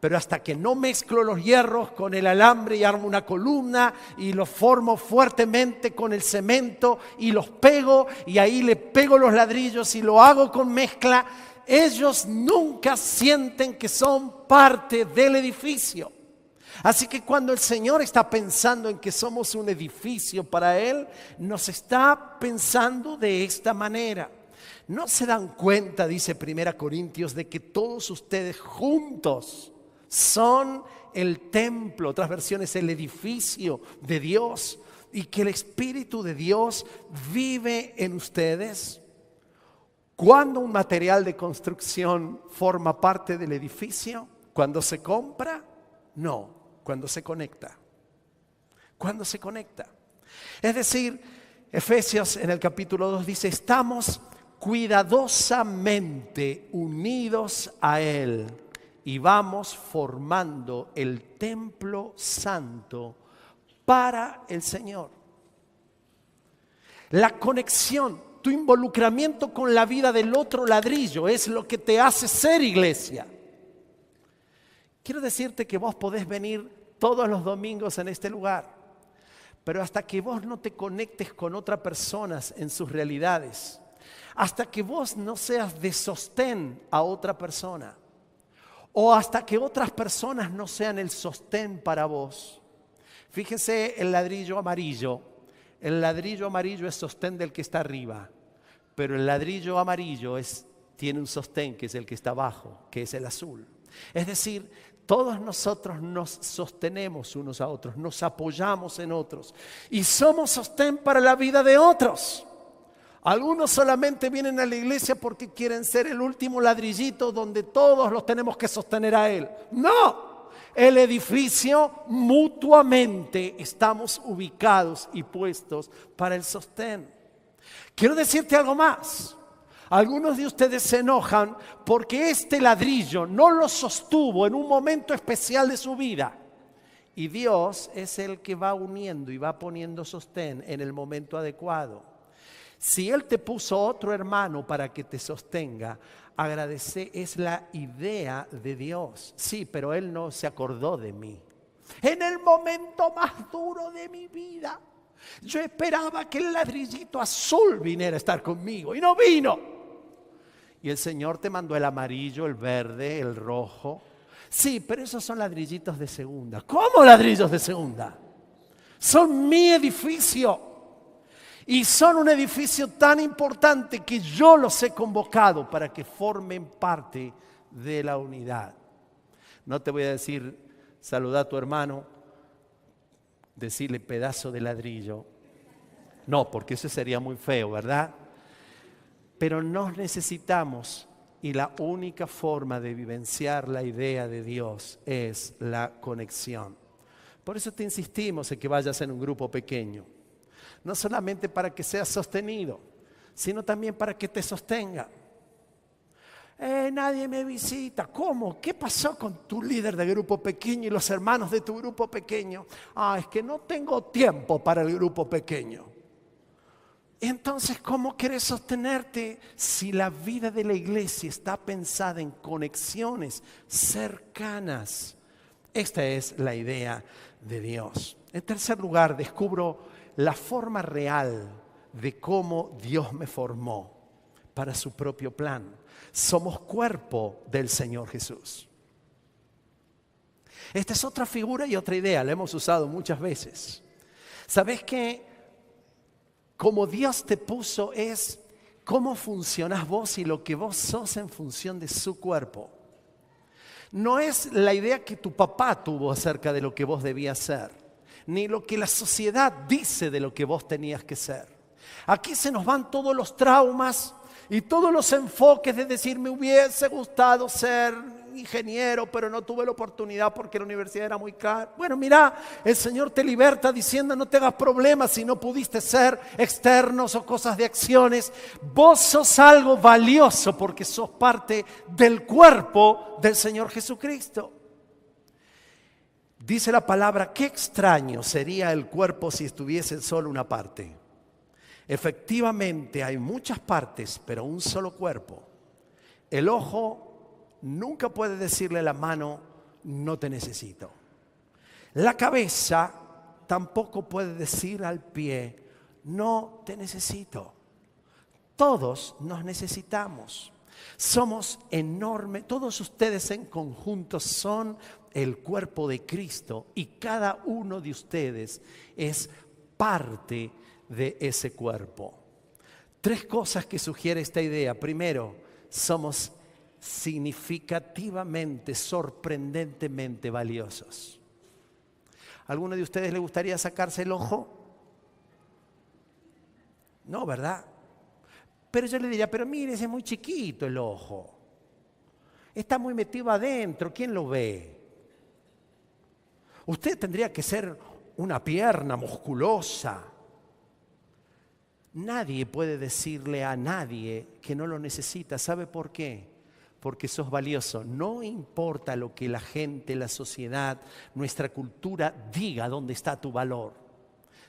pero hasta que no mezclo los hierros con el alambre y armo una columna y los formo fuertemente con el cemento y los pego y ahí le pego los ladrillos y lo hago con mezcla, ellos nunca sienten que son parte del edificio. Así que cuando el Señor está pensando en que somos un edificio para Él, nos está pensando de esta manera. ¿No se dan cuenta, dice 1 Corintios, de que todos ustedes juntos son el templo, otras versiones el edificio de Dios, y que el Espíritu de Dios vive en ustedes? ¿Cuándo un material de construcción forma parte del edificio? ¿Cuando se compra? No. Cuando se conecta. Cuando se conecta. Es decir, Efesios en el capítulo 2 dice, estamos cuidadosamente unidos a Él y vamos formando el templo santo para el Señor. La conexión, tu involucramiento con la vida del otro ladrillo es lo que te hace ser iglesia. Quiero decirte que vos podés venir todos los domingos en este lugar, pero hasta que vos no te conectes con otras personas en sus realidades, hasta que vos no seas de sostén a otra persona, o hasta que otras personas no sean el sostén para vos. Fíjense el ladrillo amarillo. El ladrillo amarillo es sostén del que está arriba, pero el ladrillo amarillo tiene un sostén que es el que está abajo, que es el azul. Es decir, todos nosotros nos sostenemos unos a otros, nos apoyamos en otros y somos sostén para la vida de otros. Algunos solamente vienen a la iglesia porque quieren ser el último ladrillito donde todos los tenemos que sostener a Él. No, el edificio mutuamente estamos ubicados y puestos para el sostén. Quiero decirte algo más. Algunos de ustedes se enojan porque este ladrillo no lo sostuvo en un momento especial de su vida. Y Dios es el que va uniendo y va poniendo sostén en el momento adecuado. Si Él te puso otro hermano para que te sostenga, agradece, es la idea de Dios. Sí, pero Él no se acordó de mí. En el momento más duro de mi vida, yo esperaba que el ladrillito azul viniera a estar conmigo y no vino. Y el Señor te mandó el amarillo, el verde, el rojo. Sí, pero esos son ladrillitos de segunda. ¿Cómo ladrillos de segunda? Son mi edificio. Y son un edificio tan importante que yo los he convocado para que formen parte de la unidad. No te voy a decir, saluda a tu hermano, decirle pedazo de ladrillo. No, porque eso sería muy feo, ¿verdad? Pero nos necesitamos y la única forma de vivenciar la idea de Dios es la conexión. Por eso te insistimos en que vayas en un grupo pequeño. No solamente para que seas sostenido, sino también para que te sostenga. Nadie me visita. ¿Cómo? ¿Qué pasó con tu líder de grupo pequeño y los hermanos de tu grupo pequeño? Es que no tengo tiempo para el grupo pequeño. Entonces, ¿cómo quieres sostenerte si la vida de la iglesia está pensada en conexiones cercanas? Esta es la idea de Dios. En tercer lugar, descubro la forma real de cómo Dios me formó para su propio plan. Somos cuerpo del Señor Jesús. Esta es otra figura y otra idea, la hemos usado muchas veces. ¿Sabes qué? Como Dios te puso es cómo funcionás vos y lo que vos sos en función de su cuerpo. No es la idea que tu papá tuvo acerca de lo que vos debías ser, ni lo que la sociedad dice de lo que vos tenías que ser. Aquí se nos van todos los traumas y todos los enfoques de decir, me hubiese gustado ser ingeniero, pero no tuve la oportunidad porque la universidad era muy cara. Bueno, mira, el Señor te liberta diciendo, no te hagas problemas si no pudiste ser externos o cosas de acciones. Vos sos algo valioso porque sos parte del cuerpo del Señor Jesucristo. Dice la palabra, qué extraño sería el cuerpo si estuviese solo una parte. Efectivamente hay muchas partes, pero un solo cuerpo. El ojo nunca puede decirle a la mano, no te necesito. La cabeza tampoco puede decir al pie, no te necesito. Todos nos necesitamos. Somos enormes, todos ustedes en conjunto son el cuerpo de Cristo y cada uno de ustedes es parte de ese cuerpo. 3 cosas que sugiere esta idea. Primero, somos significativamente, sorprendentemente valiosos. ¿A alguno de ustedes le gustaría sacarse el ojo? No, ¿verdad? Pero yo le diría, pero mire, es muy chiquito el ojo. Está muy metido adentro, ¿quién lo ve? Usted tendría que ser una pierna musculosa. Nadie puede decirle a nadie que no lo necesita. ¿Sabe por qué? Porque sos valioso. No importa lo que la gente, la sociedad, nuestra cultura diga dónde está tu valor.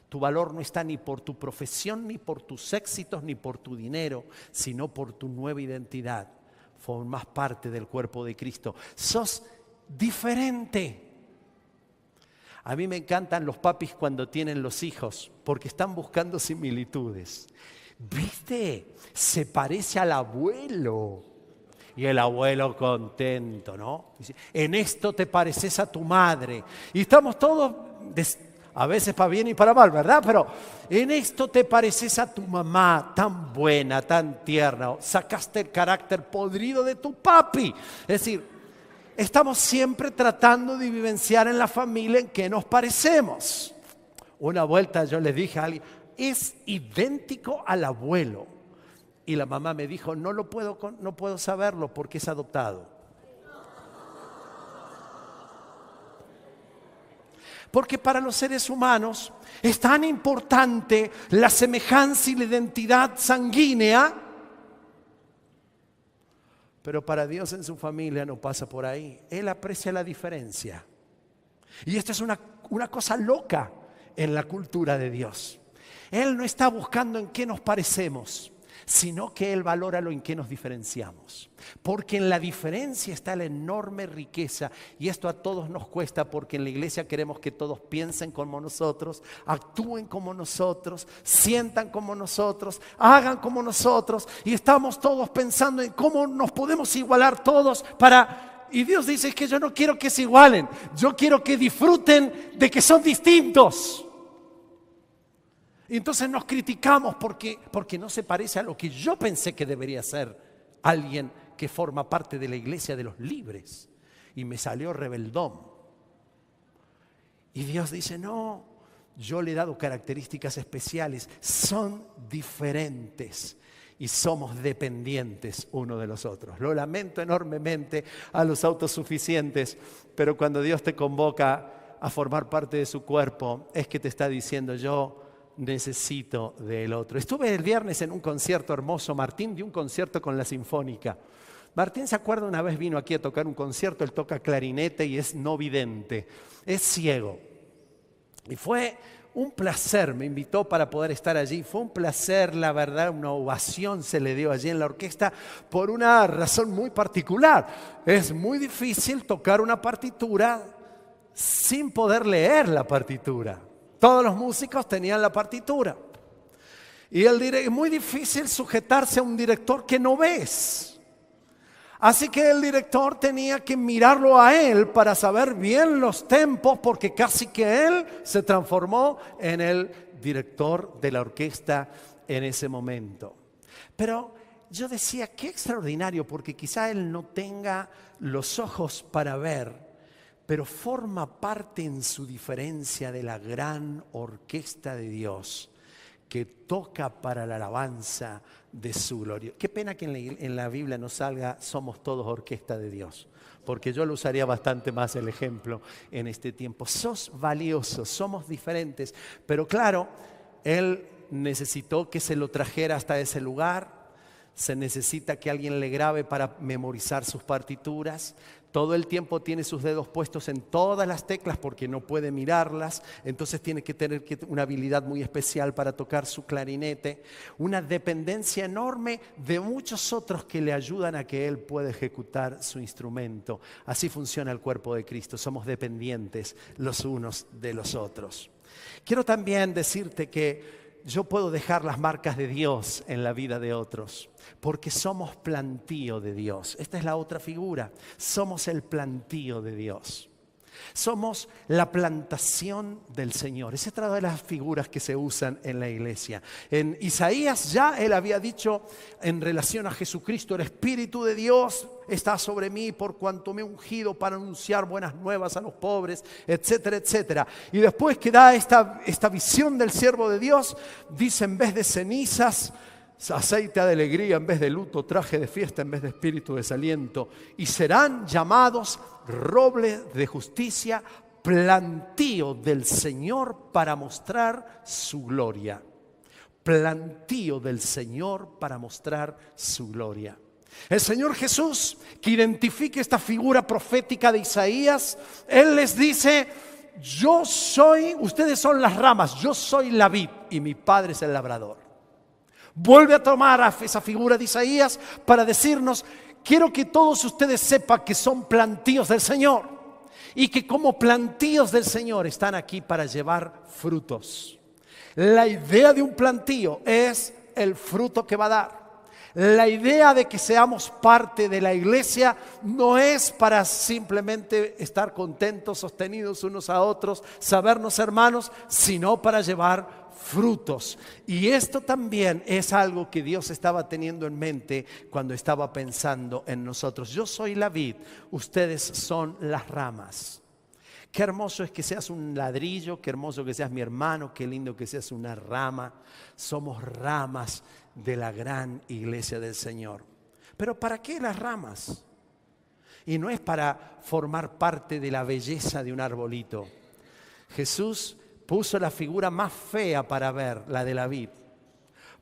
Tu valor no está ni por tu profesión, ni por tus éxitos, ni por tu dinero, sino por tu nueva identidad. Formas parte del cuerpo de Cristo. Sos diferente. A mí me encantan los papis cuando tienen los hijos, porque están buscando similitudes. ¿Viste? Se parece al abuelo. Y el abuelo contento, ¿no? Dice, en esto te pareces a tu madre. Y estamos todos, a veces para bien y para mal, ¿verdad? Pero en esto te pareces a tu mamá, tan buena, tan tierna. Sacaste el carácter podrido de tu papi. Es decir, estamos siempre tratando de vivenciar en la familia en que nos parecemos. Una vuelta yo le dije a alguien, es idéntico al abuelo. Y la mamá me dijo, no puedo saberlo porque es adoptado. Porque para los seres humanos es tan importante la semejanza y la identidad sanguínea. Pero para Dios en su familia no pasa por ahí. Él aprecia la diferencia. Y esto es una cosa loca en la cultura de Dios. Él no está buscando en qué nos parecemos, sino que Él valora lo en que nos diferenciamos. Porque en la diferencia está la enorme riqueza. Y esto a todos nos cuesta porque en la iglesia queremos que todos piensen como nosotros, actúen como nosotros, sientan como nosotros, hagan como nosotros. Y estamos todos pensando en cómo nos podemos igualar todos para Y Dios dice, es que yo no quiero que se igualen, yo quiero que disfruten de que son distintos. Y entonces nos criticamos porque no se parece a lo que yo pensé que debería ser alguien que forma parte de la iglesia de los libres. Y me salió rebeldón. Y Dios dice, no, yo le he dado características especiales, son diferentes. Y somos dependientes uno de los otros. Lo lamento enormemente a los autosuficientes, pero cuando Dios te convoca a formar parte de su cuerpo, es que te está diciendo, yo necesito del otro. Estuve el viernes en un concierto hermoso. Martín dio un concierto con la Sinfónica. Martín, ¿se acuerda? Una vez vino aquí a tocar un concierto, él toca clarinete y es no vidente, es ciego. Y fue un placer, me invitó para poder estar allí. Fue un placer, la verdad, una ovación se le dio allí en la orquesta por una razón muy particular. Es muy difícil tocar una partitura sin poder leer la partitura. Todos los músicos tenían la partitura. Y es muy difícil sujetarse a un director que no ves. Así que el director tenía que mirarlo a él para saber bien los tempos, porque casi que él se transformó en el director de la orquesta en ese momento. Pero yo decía, qué extraordinario, porque quizá él no tenga los ojos para ver, pero forma parte en su diferencia de la gran orquesta de Dios que toca para la alabanza de su gloria. Qué pena que en la Biblia no salga somos todos orquesta de Dios, porque yo lo usaría bastante más el ejemplo en este tiempo. Sos valiosos, somos diferentes, pero claro, Él necesitó que se lo trajera hasta ese lugar. Se necesita que alguien le grabe para memorizar sus partituras. Todo el tiempo tiene sus dedos puestos en todas las teclas porque no puede mirarlas. Entonces tiene que tener una habilidad muy especial para tocar su clarinete. Una dependencia enorme de muchos otros que le ayudan a que él pueda ejecutar su instrumento. Así funciona el cuerpo de Cristo. Somos dependientes los unos de los otros. Quiero también decirte que yo puedo dejar las marcas de Dios en la vida de otros, porque somos plantío de Dios. Esta es la otra figura. Somos el plantío de Dios. Somos la plantación del Señor. Esa es otra de las figuras que se usan en la iglesia. En Isaías ya él había dicho en relación a Jesucristo, el Espíritu de Dios está sobre mí por cuanto me he ungido para anunciar buenas nuevas a los pobres, etcétera, etcétera. Y después que da esta visión del siervo de Dios, dice en vez de cenizas, aceite de alegría, en vez de luto, traje de fiesta, en vez de espíritu de desaliento. Y serán llamados roble de justicia, plantío del Señor para mostrar su gloria. Plantío del Señor para mostrar su gloria. El Señor Jesús, que identifica esta figura profética de Isaías, Él les dice: yo soy, ustedes son las ramas, yo soy la vid y mi Padre es el labrador. Vuelve a tomar esa figura de Isaías para decirnos: quiero que todos ustedes sepan que son plantíos del Señor y que como plantíos del Señor están aquí para llevar frutos. La idea de un plantío es el fruto que va a dar. La idea de que seamos parte de la iglesia no es para simplemente estar contentos, sostenidos unos a otros, sabernos hermanos, sino para llevar frutos. Y esto también es algo que Dios estaba teniendo en mente cuando estaba pensando en nosotros. Yo soy la vid, ustedes son las ramas. Qué hermoso es que seas un ladrillo, qué hermoso que seas mi hermano, qué lindo que seas una rama. Somos ramas de la gran iglesia del Señor. Pero ¿para qué las ramas? Y no es para formar parte de la belleza de un arbolito. Jesús puso la figura más fea para ver, la de la vid.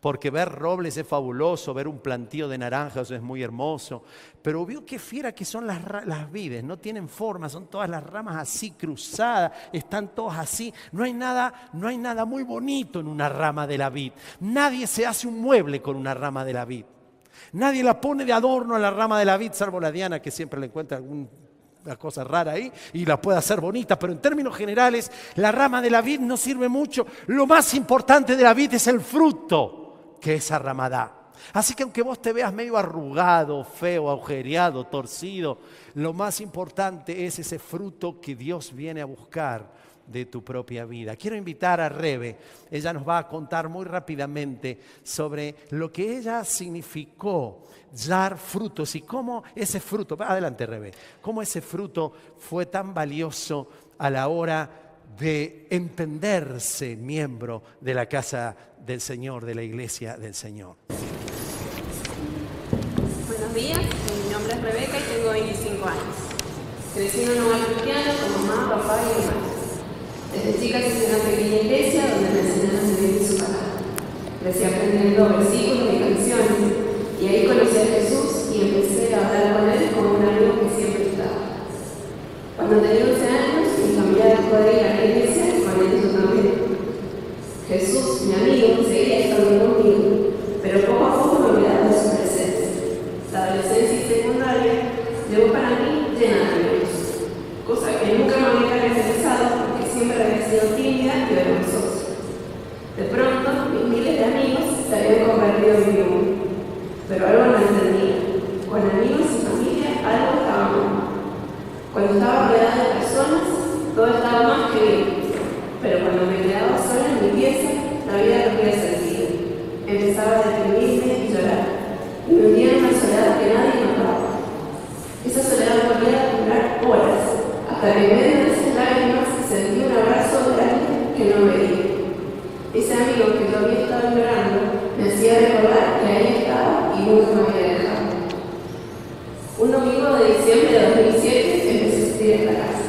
Porque ver robles es fabuloso, ver un plantío de naranjas es muy hermoso. Pero vio qué fiera que son las vides, no tienen forma, son todas las ramas así cruzadas, están todas así. No hay nada muy bonito en una rama de la vid. Nadie se hace un mueble con una rama de la vid. Nadie la pone de adorno a la rama de la vid, salvo la Diana, que siempre le encuentra una cosa rara ahí y la puede hacer bonita, pero en términos generales la rama de la vid no sirve mucho. Lo más importante de la vid es el fruto que esa rama da. Así que aunque vos te veas medio arrugado, feo, agujereado, torcido, lo más importante es ese fruto que Dios viene a buscar de tu propia vida. Quiero invitar a Rebe. Ella nos va a contar muy rápidamente sobre lo que ella significó dar frutos y cómo ese fruto, adelante Rebe, cómo ese fruto fue tan valioso a la hora de entenderse miembro de la casa del Señor, de la iglesia del Señor. Buenos días, mi nombre es Rebeca y tengo 25 años. Crecí en un hogar cristiano con mamá, papá y hermanos. Desde chica asistí a una pequeña iglesia donde me enseñaron a vivir su palabra. Crecí aprendiendo versículos y canciones y ahí conocí a Jesús y empecé a hablar con él como un amigo que siempre estaba. Cuando tenía 11 años, mi familia dejó de ir a la iglesia y con ellos yo también. Jesús, mi amigo, seguía estando conmigo, pero poco a poco me olvidaba de su presencia. La adolescencia y secundaria llegó para mí llena de amigos, cosa que nunca me había caracterizado porque siempre había sido tímida y vergonzosa. De pronto, mis miles de amigos se habían convertido en mi mundo, pero algo no entendía. Con amigos y familia algo estaba mal. Cuando estaba rodeada de personas, todo estaba más que bien, pero cuando me quedaba sola en mi pieza, la vida perdía sentido. Empezaba a deprimirme y llorar, y me hundía en una soledad que nadie notaba. Esa soledad podía durar horas, hasta que en medio de esas lágrimas sentí un abrazo de alguien que no veía. Ese amigo que yo había estado llorando me hacía recordar que ahí estaba y nunca me había dejado. Un domingo de diciembre de 2007 empecé a asistir en la casa.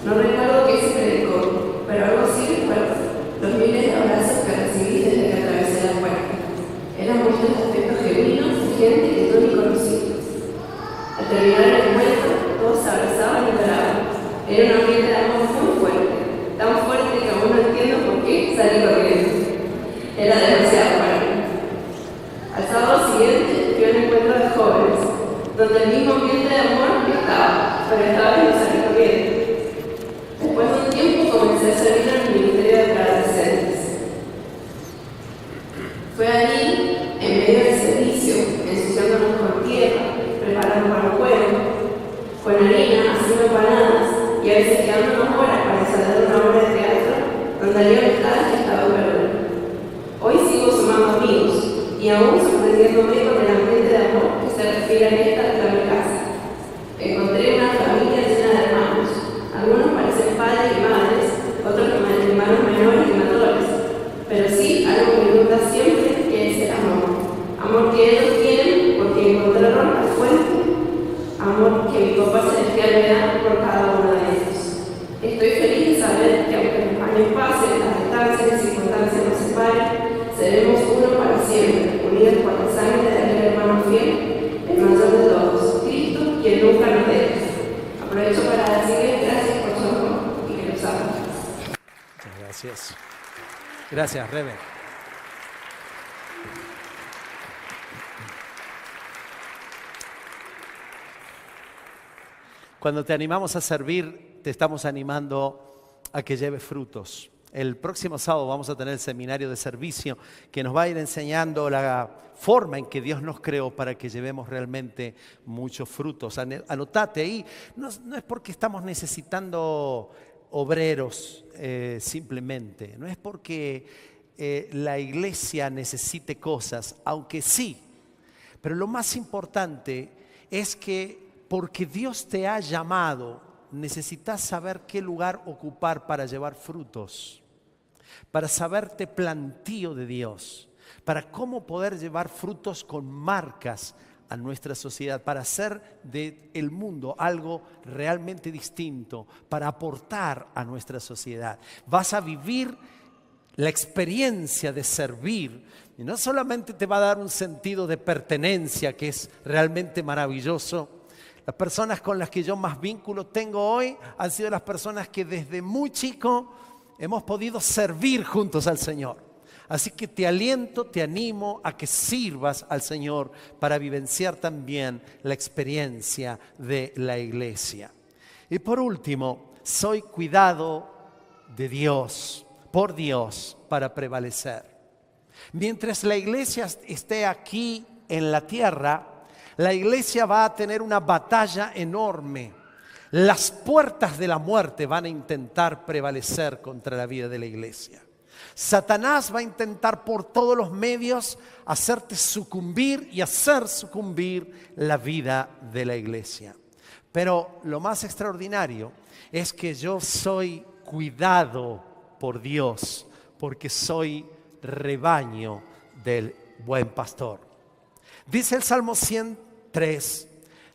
No recuerdo qué se predicó, pero algo sí recuerdo: los miles de abrazos que recibí desde que atravesé la puerta. Eran muchos afectos genuinos de gente que yo ni conocía. Al terminar el encuentro, todos se abrazaban y lloraban. Era un ambiente de amor muy fuerte, tan fuerte que aún no entiendo por qué salí corriendo. Era demasiado para mí. Al sábado siguiente fui a un encuentro de jóvenes, donde el mismo ambiente de amor estaba, pero esta vez no salí corriendo. Después de un tiempo comencé a servir en el ministerio de adolescentes. Fue allí, en medio del servicio, ensuciándonos con tierra, preparando para un juego, con harina, haciendo empanadas y a veces quedándonos horas para ensayar una obra de teatro donde había verdades que estaba perdido. Hoy sigo sumando amigos y aún sorprendiéndome con el ambiente de amor que se respira en esta mi casa. Encontré una familia llena de hermanos. Algunos parecen padres y madres, otros hermanos menores y mayores, pero sí algo que me inunda siempre, que es el amor. Amor que ellos tienen porque encontraron la fuente, amor que mi papá celestial me da por cada uno de ellos. Estoy feliz de saber que aunque los años pasen, las distancias y circunstancias nos separen, seremos uno para siempre, unidos por la sangre de aquel hermano fiel, el mayor de todos, Cristo, quien nunca nos deja. Aprovecho para decirles gracias por su amor y que los amo. Muchas gracias. Gracias, Rebe. Cuando te animamos a servir, te estamos animando a que lleves frutos. El próximo sábado vamos a tener el seminario de servicio que nos va a ir enseñando la forma en que Dios nos creó para que llevemos realmente muchos frutos. Anotate ahí, no es porque estamos necesitando obreros simplemente, no es porque la iglesia necesite cosas, aunque sí, pero lo más importante es que porque Dios te ha llamado, necesitas saber qué lugar ocupar para llevar frutos, para saberte plantío de Dios, para cómo poder llevar frutos con marcas a nuestra sociedad, para hacer del mundo algo realmente distinto, para aportar a nuestra sociedad. Vas a vivir la experiencia de servir y no solamente te va a dar un sentido de pertenencia que es realmente maravilloso. Las personas con las que yo más vínculo tengo hoy han sido las personas que desde muy chico hemos podido servir juntos al Señor. Así que te aliento, te animo a que sirvas al Señor para vivenciar también la experiencia de la iglesia. Y por último, soy cuidado de Dios, por Dios, para prevalecer. Mientras la iglesia esté aquí en la tierra, la iglesia va a tener una batalla enorme. Las puertas de la muerte van a intentar prevalecer contra la vida de la iglesia. Satanás va a intentar por todos los medios hacerte sucumbir y hacer sucumbir la vida de la iglesia. Pero lo más extraordinario es que yo soy cuidado por Dios, porque soy rebaño del buen pastor. Dice el Salmo 103,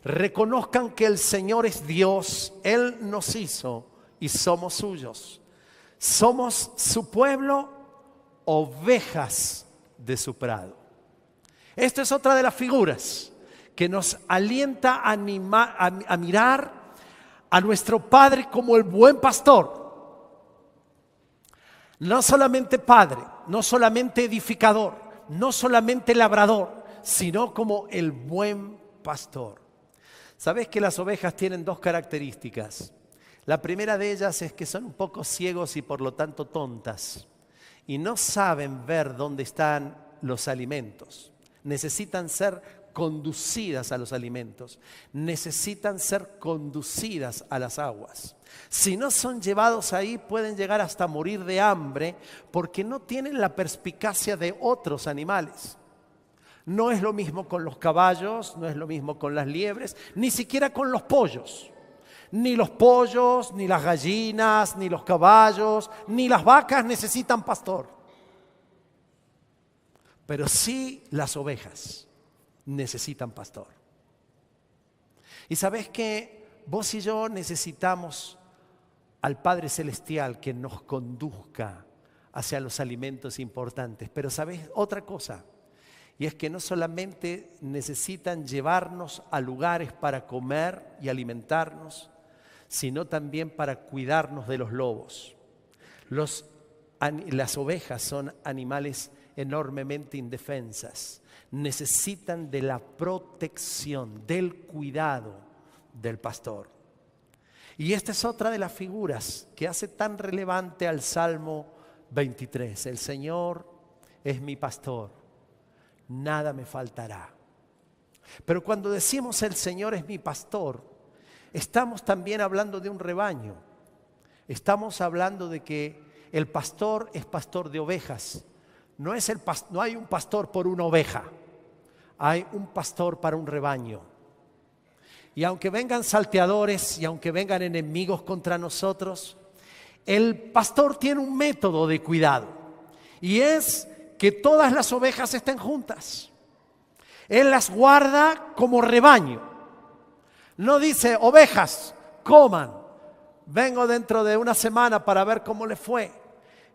reconozcan que el Señor es Dios, Él nos hizo y somos suyos. Somos su pueblo, ovejas de su prado. Esta es otra de las figuras que nos alienta a mirar a nuestro Padre como el buen pastor. No solamente Padre, no solamente edificador, no solamente labrador, sino como el buen pastor. ¿Sabes que las ovejas tienen dos características? La primera de ellas es que son un poco ciegos y por lo tanto tontas. Y no saben ver dónde están los alimentos. Necesitan ser conducidas a los alimentos. Necesitan ser conducidas a las aguas. Si no son llevados ahí, pueden llegar hasta morir de hambre porque no tienen la perspicacia de otros animales. No es lo mismo con los caballos, no es lo mismo con las liebres, ni siquiera con los pollos. Ni los pollos, ni las gallinas, ni los caballos, ni las vacas necesitan pastor. Pero sí las ovejas necesitan pastor. Y sabes que vos y yo necesitamos al Padre Celestial que nos conduzca hacia los alimentos importantes. Pero sabes otra cosa, y es que no solamente necesitan llevarnos a lugares para comer y alimentarnos, sino también para cuidarnos de los lobos. Las ovejas son animales enormemente indefensas. Necesitan de la protección, del cuidado del pastor. Y esta es otra de las figuras que hace tan relevante al Salmo 23. El Señor es mi pastor, nada me faltará. Pero cuando decimos el Señor es mi pastor, estamos también hablando de un rebaño. Estamos hablando de que el pastor es pastor de ovejas. No hay un pastor por una oveja. Hay un pastor para un rebaño. Y aunque vengan salteadores y aunque vengan enemigos contra nosotros, el pastor tiene un método de cuidado. Y es que todas las ovejas estén juntas. Él las guarda como rebaño. No dice, ovejas, coman, vengo dentro de una semana para ver cómo les fue.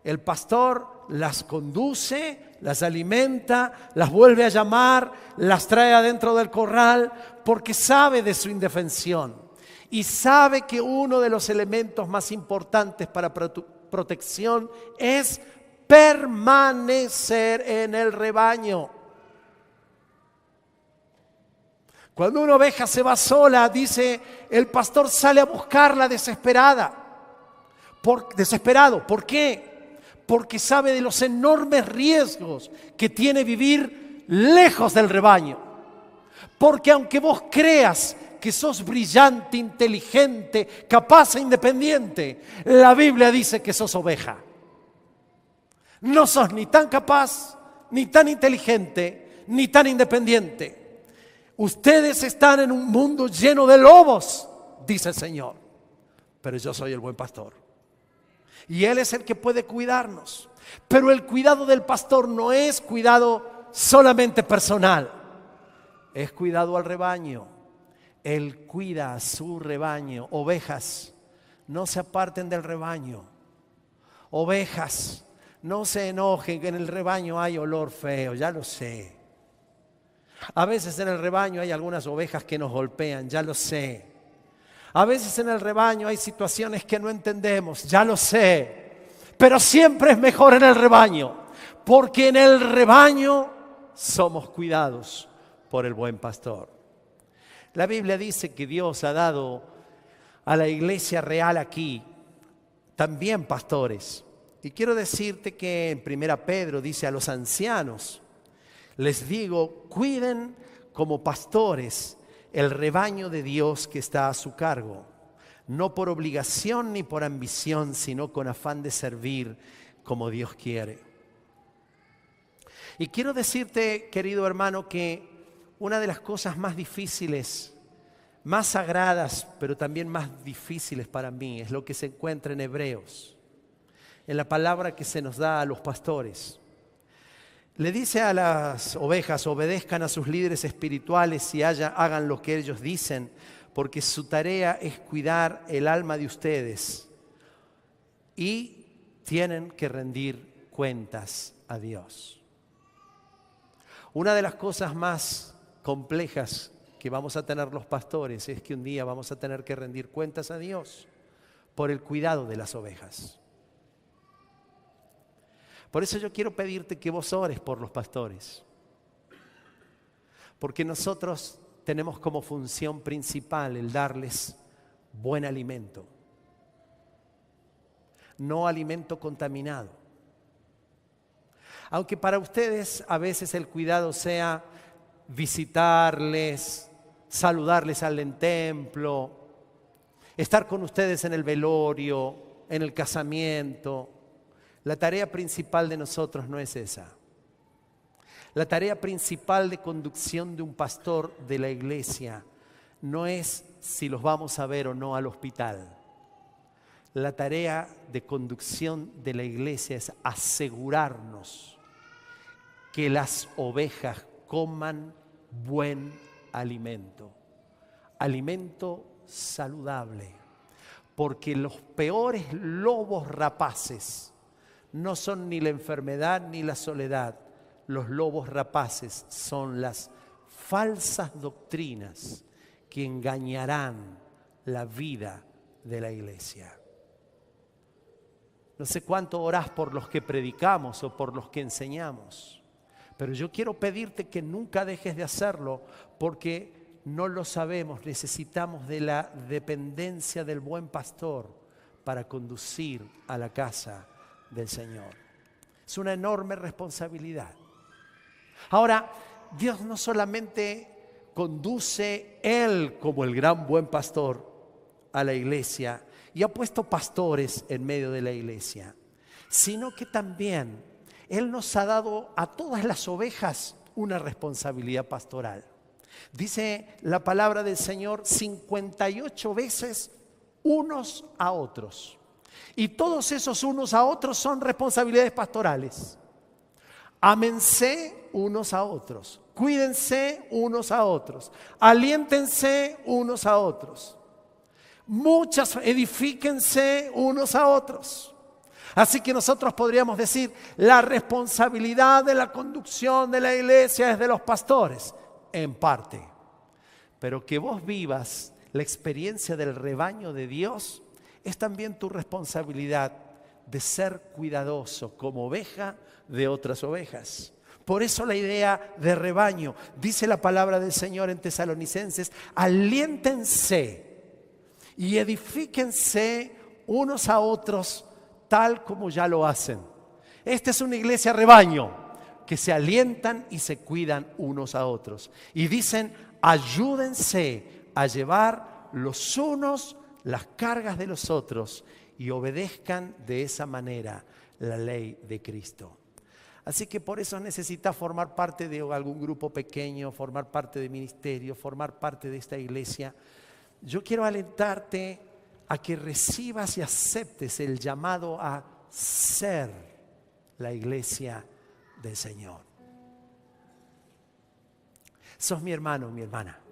El pastor las conduce, las alimenta, las vuelve a llamar, las trae adentro del corral, porque sabe de su indefensión y sabe que uno de los elementos más importantes para protección es permanecer en el rebaño. Cuando una oveja se va sola, dice, el pastor sale a buscarla desesperado. ¿Por qué? Porque sabe de los enormes riesgos que tiene vivir lejos del rebaño. Porque aunque vos creas que sos brillante, inteligente, capaz e independiente, la Biblia dice que sos oveja. No sos ni tan capaz, ni tan inteligente, ni tan independiente. Ustedes están en un mundo lleno de lobos, dice el Señor, pero yo soy el buen pastor. Y Él es el que puede cuidarnos. Pero el cuidado del pastor no es cuidado solamente personal, es cuidado al rebaño. Él cuida a su rebaño. Ovejas, no se aparten del rebaño. Ovejas, no se enojen que en el rebaño hay olor feo, ya lo sé. A veces en el rebaño hay algunas ovejas que nos golpean, ya lo sé. A veces en el rebaño hay situaciones que no entendemos, ya lo sé. Pero siempre es mejor en el rebaño, porque en el rebaño somos cuidados por el buen pastor. La Biblia dice que Dios ha dado a la iglesia real aquí también pastores. Y quiero decirte que en 1 Pedro dice a los ancianos, les digo, cuiden como pastores el rebaño de Dios que está a su cargo, no por obligación ni por ambición, sino con afán de servir como Dios quiere. Y quiero decirte, querido hermano, que una de las cosas más difíciles, más sagradas, pero también más difíciles para mí, es lo que se encuentra en Hebreos, en la palabra que se nos da a los pastores. Le dice a las ovejas, obedezcan a sus líderes espirituales y hagan lo que ellos dicen, porque su tarea es cuidar el alma de ustedes y tienen que rendir cuentas a Dios. Una de las cosas más complejas que vamos a tener los pastores es que un día vamos a tener que rendir cuentas a Dios por el cuidado de las ovejas. Por eso yo quiero pedirte que vos ores por los pastores, porque nosotros tenemos como función principal el darles buen alimento, no alimento contaminado. Aunque para ustedes a veces el cuidado sea visitarles, saludarles al templo, estar con ustedes en el velorio, en el casamiento, la tarea principal de nosotros no es esa. La tarea principal de conducción de un pastor de la iglesia no es si los vamos a ver o no al hospital. La tarea de conducción de la iglesia es asegurarnos que las ovejas coman buen alimento, alimento saludable, porque los peores lobos rapaces no son ni la enfermedad ni la soledad. Los lobos rapaces son las falsas doctrinas que engañarán la vida de la iglesia. No sé cuánto orás por los que predicamos o por los que enseñamos, pero yo quiero pedirte que nunca dejes de hacerlo, porque no lo sabemos, necesitamos de la dependencia del buen pastor para conducir a la casa del Señor. Es una enorme responsabilidad. Ahora, Dios no solamente conduce Él como el gran buen pastor a la iglesia y ha puesto pastores en medio de la iglesia, sino que también Él nos ha dado a todas las ovejas una responsabilidad pastoral. Dice la palabra del Señor 58 veces unos a otros. Y todos esos unos a otros son responsabilidades pastorales. Ámense unos a otros, cuídense unos a otros, aliéntense unos a otros, edifíquense unos a otros. Así que nosotros podríamos decir, la responsabilidad de la conducción de la iglesia es de los pastores, en parte. Pero que vos vivas la experiencia del rebaño de Dios es también tu responsabilidad de ser cuidadoso como oveja de otras ovejas. Por eso la idea de rebaño, dice la palabra del Señor en Tesalonicenses, aliéntense y edifíquense unos a otros tal como ya lo hacen. Esta es una iglesia rebaño, que se alientan y se cuidan unos a otros. Y dicen, ayúdense a llevar los unos las cargas de los otros y obedezcan de esa manera la ley de Cristo. Así que por eso necesitas formar parte de algún grupo pequeño, formar parte de ministerio, formar parte de esta iglesia. Yo quiero alentarte a que recibas y aceptes el llamado a ser la iglesia del Señor. Sos mi hermano, mi hermana.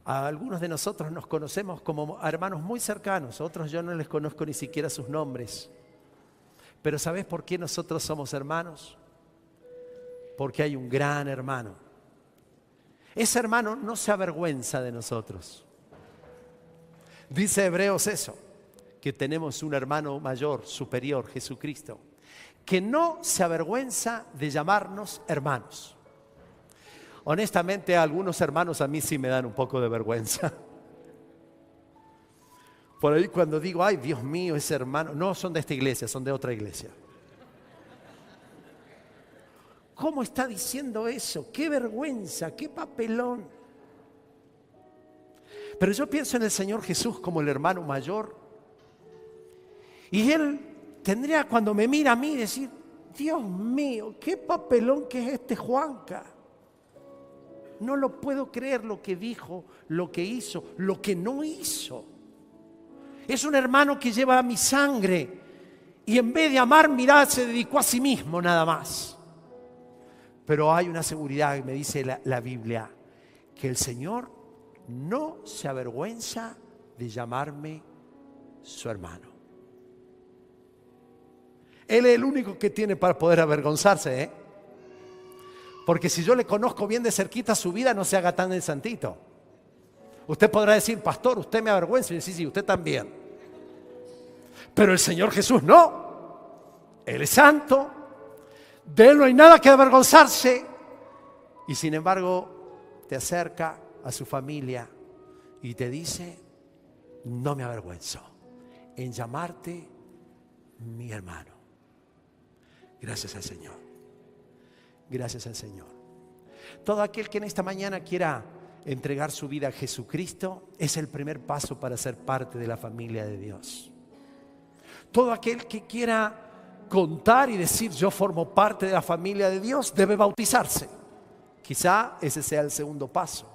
A algunos de nosotros nos conocemos como hermanos muy cercanos, otros yo no les conozco ni siquiera sus nombres. Pero ¿sabes por qué nosotros somos hermanos? Porque hay un gran hermano. Ese hermano no se avergüenza de nosotros. Dice Hebreos eso, que tenemos un hermano mayor, superior, Jesucristo, que no se avergüenza de llamarnos hermanos. Honestamente, a algunos hermanos a mí sí me dan un poco de vergüenza. Por ahí cuando digo, ay, Dios mío, ese hermano, no son de esta iglesia, son de otra iglesia. ¿Cómo está diciendo eso? ¡Qué vergüenza! ¡Qué papelón! Pero yo pienso en el Señor Jesús como el hermano mayor. Y Él tendría, cuando me mira a mí, decir, Dios mío, qué papelón que es este Juanca. No lo puedo creer lo que dijo, lo que hizo, lo que no hizo. Es un hermano que lleva mi sangre y en vez de amar, mirá, se dedicó a sí mismo nada más. Pero hay una seguridad, me dice la Biblia, que el Señor no se avergüenza de llamarme su hermano. Él es el único que tiene para poder avergonzarse, ¿eh? Porque si yo le conozco bien de cerquita su vida, no se haga tan el santito. Usted podrá decir, pastor, usted me avergüenza. Y sí, usted también. Pero el Señor Jesús no. Él es santo. De Él no hay nada que avergonzarse. Y sin embargo, te acerca a su familia y te dice, no me avergüenzo en llamarte mi hermano. Gracias al Señor. Gracias al Señor. Todo aquel que en esta mañana quiera entregar su vida a Jesucristo es el primer paso para ser parte de la familia de Dios. Todo aquel que quiera contar y decir yo formo parte de la familia de Dios debe bautizarse. Quizá ese sea el segundo paso.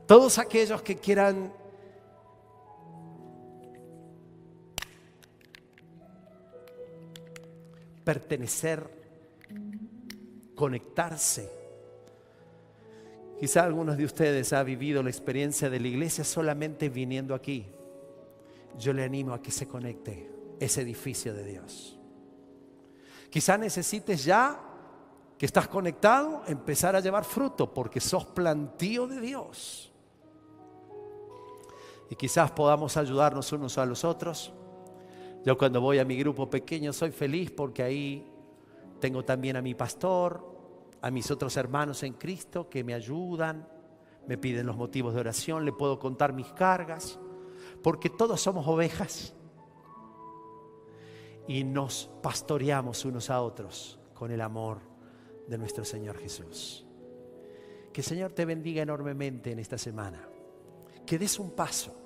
Todos aquellos que quieran pertenecer, conectarse. Quizá algunos de ustedes han vivido la experiencia de la iglesia solamente viniendo aquí. Yo le animo a que se conecte ese edificio de Dios. Quizá necesites ya que estás conectado empezar a llevar fruto porque sos plantío de Dios. Y quizás podamos ayudarnos unos a los otros. Yo cuando voy a mi grupo pequeño soy feliz porque ahí tengo también a mi pastor, a mis otros hermanos en Cristo que me ayudan, me piden los motivos de oración, le puedo contar mis cargas, porque todos somos ovejas y nos pastoreamos unos a otros con el amor de nuestro Señor Jesús. Que el Señor te bendiga enormemente en esta semana, que des un paso.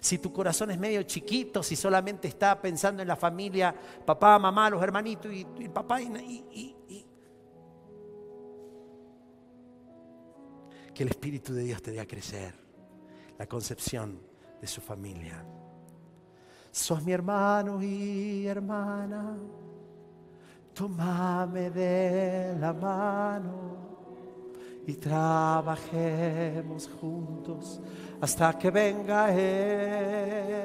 Si tu corazón es medio chiquito, si solamente está pensando en la familia, papá, mamá, los hermanitos y papá que el Espíritu de Dios te dé a crecer la concepción de su familia. Sos mi hermano y hermana, tómame de la mano y trabajemos juntos hasta que venga Él.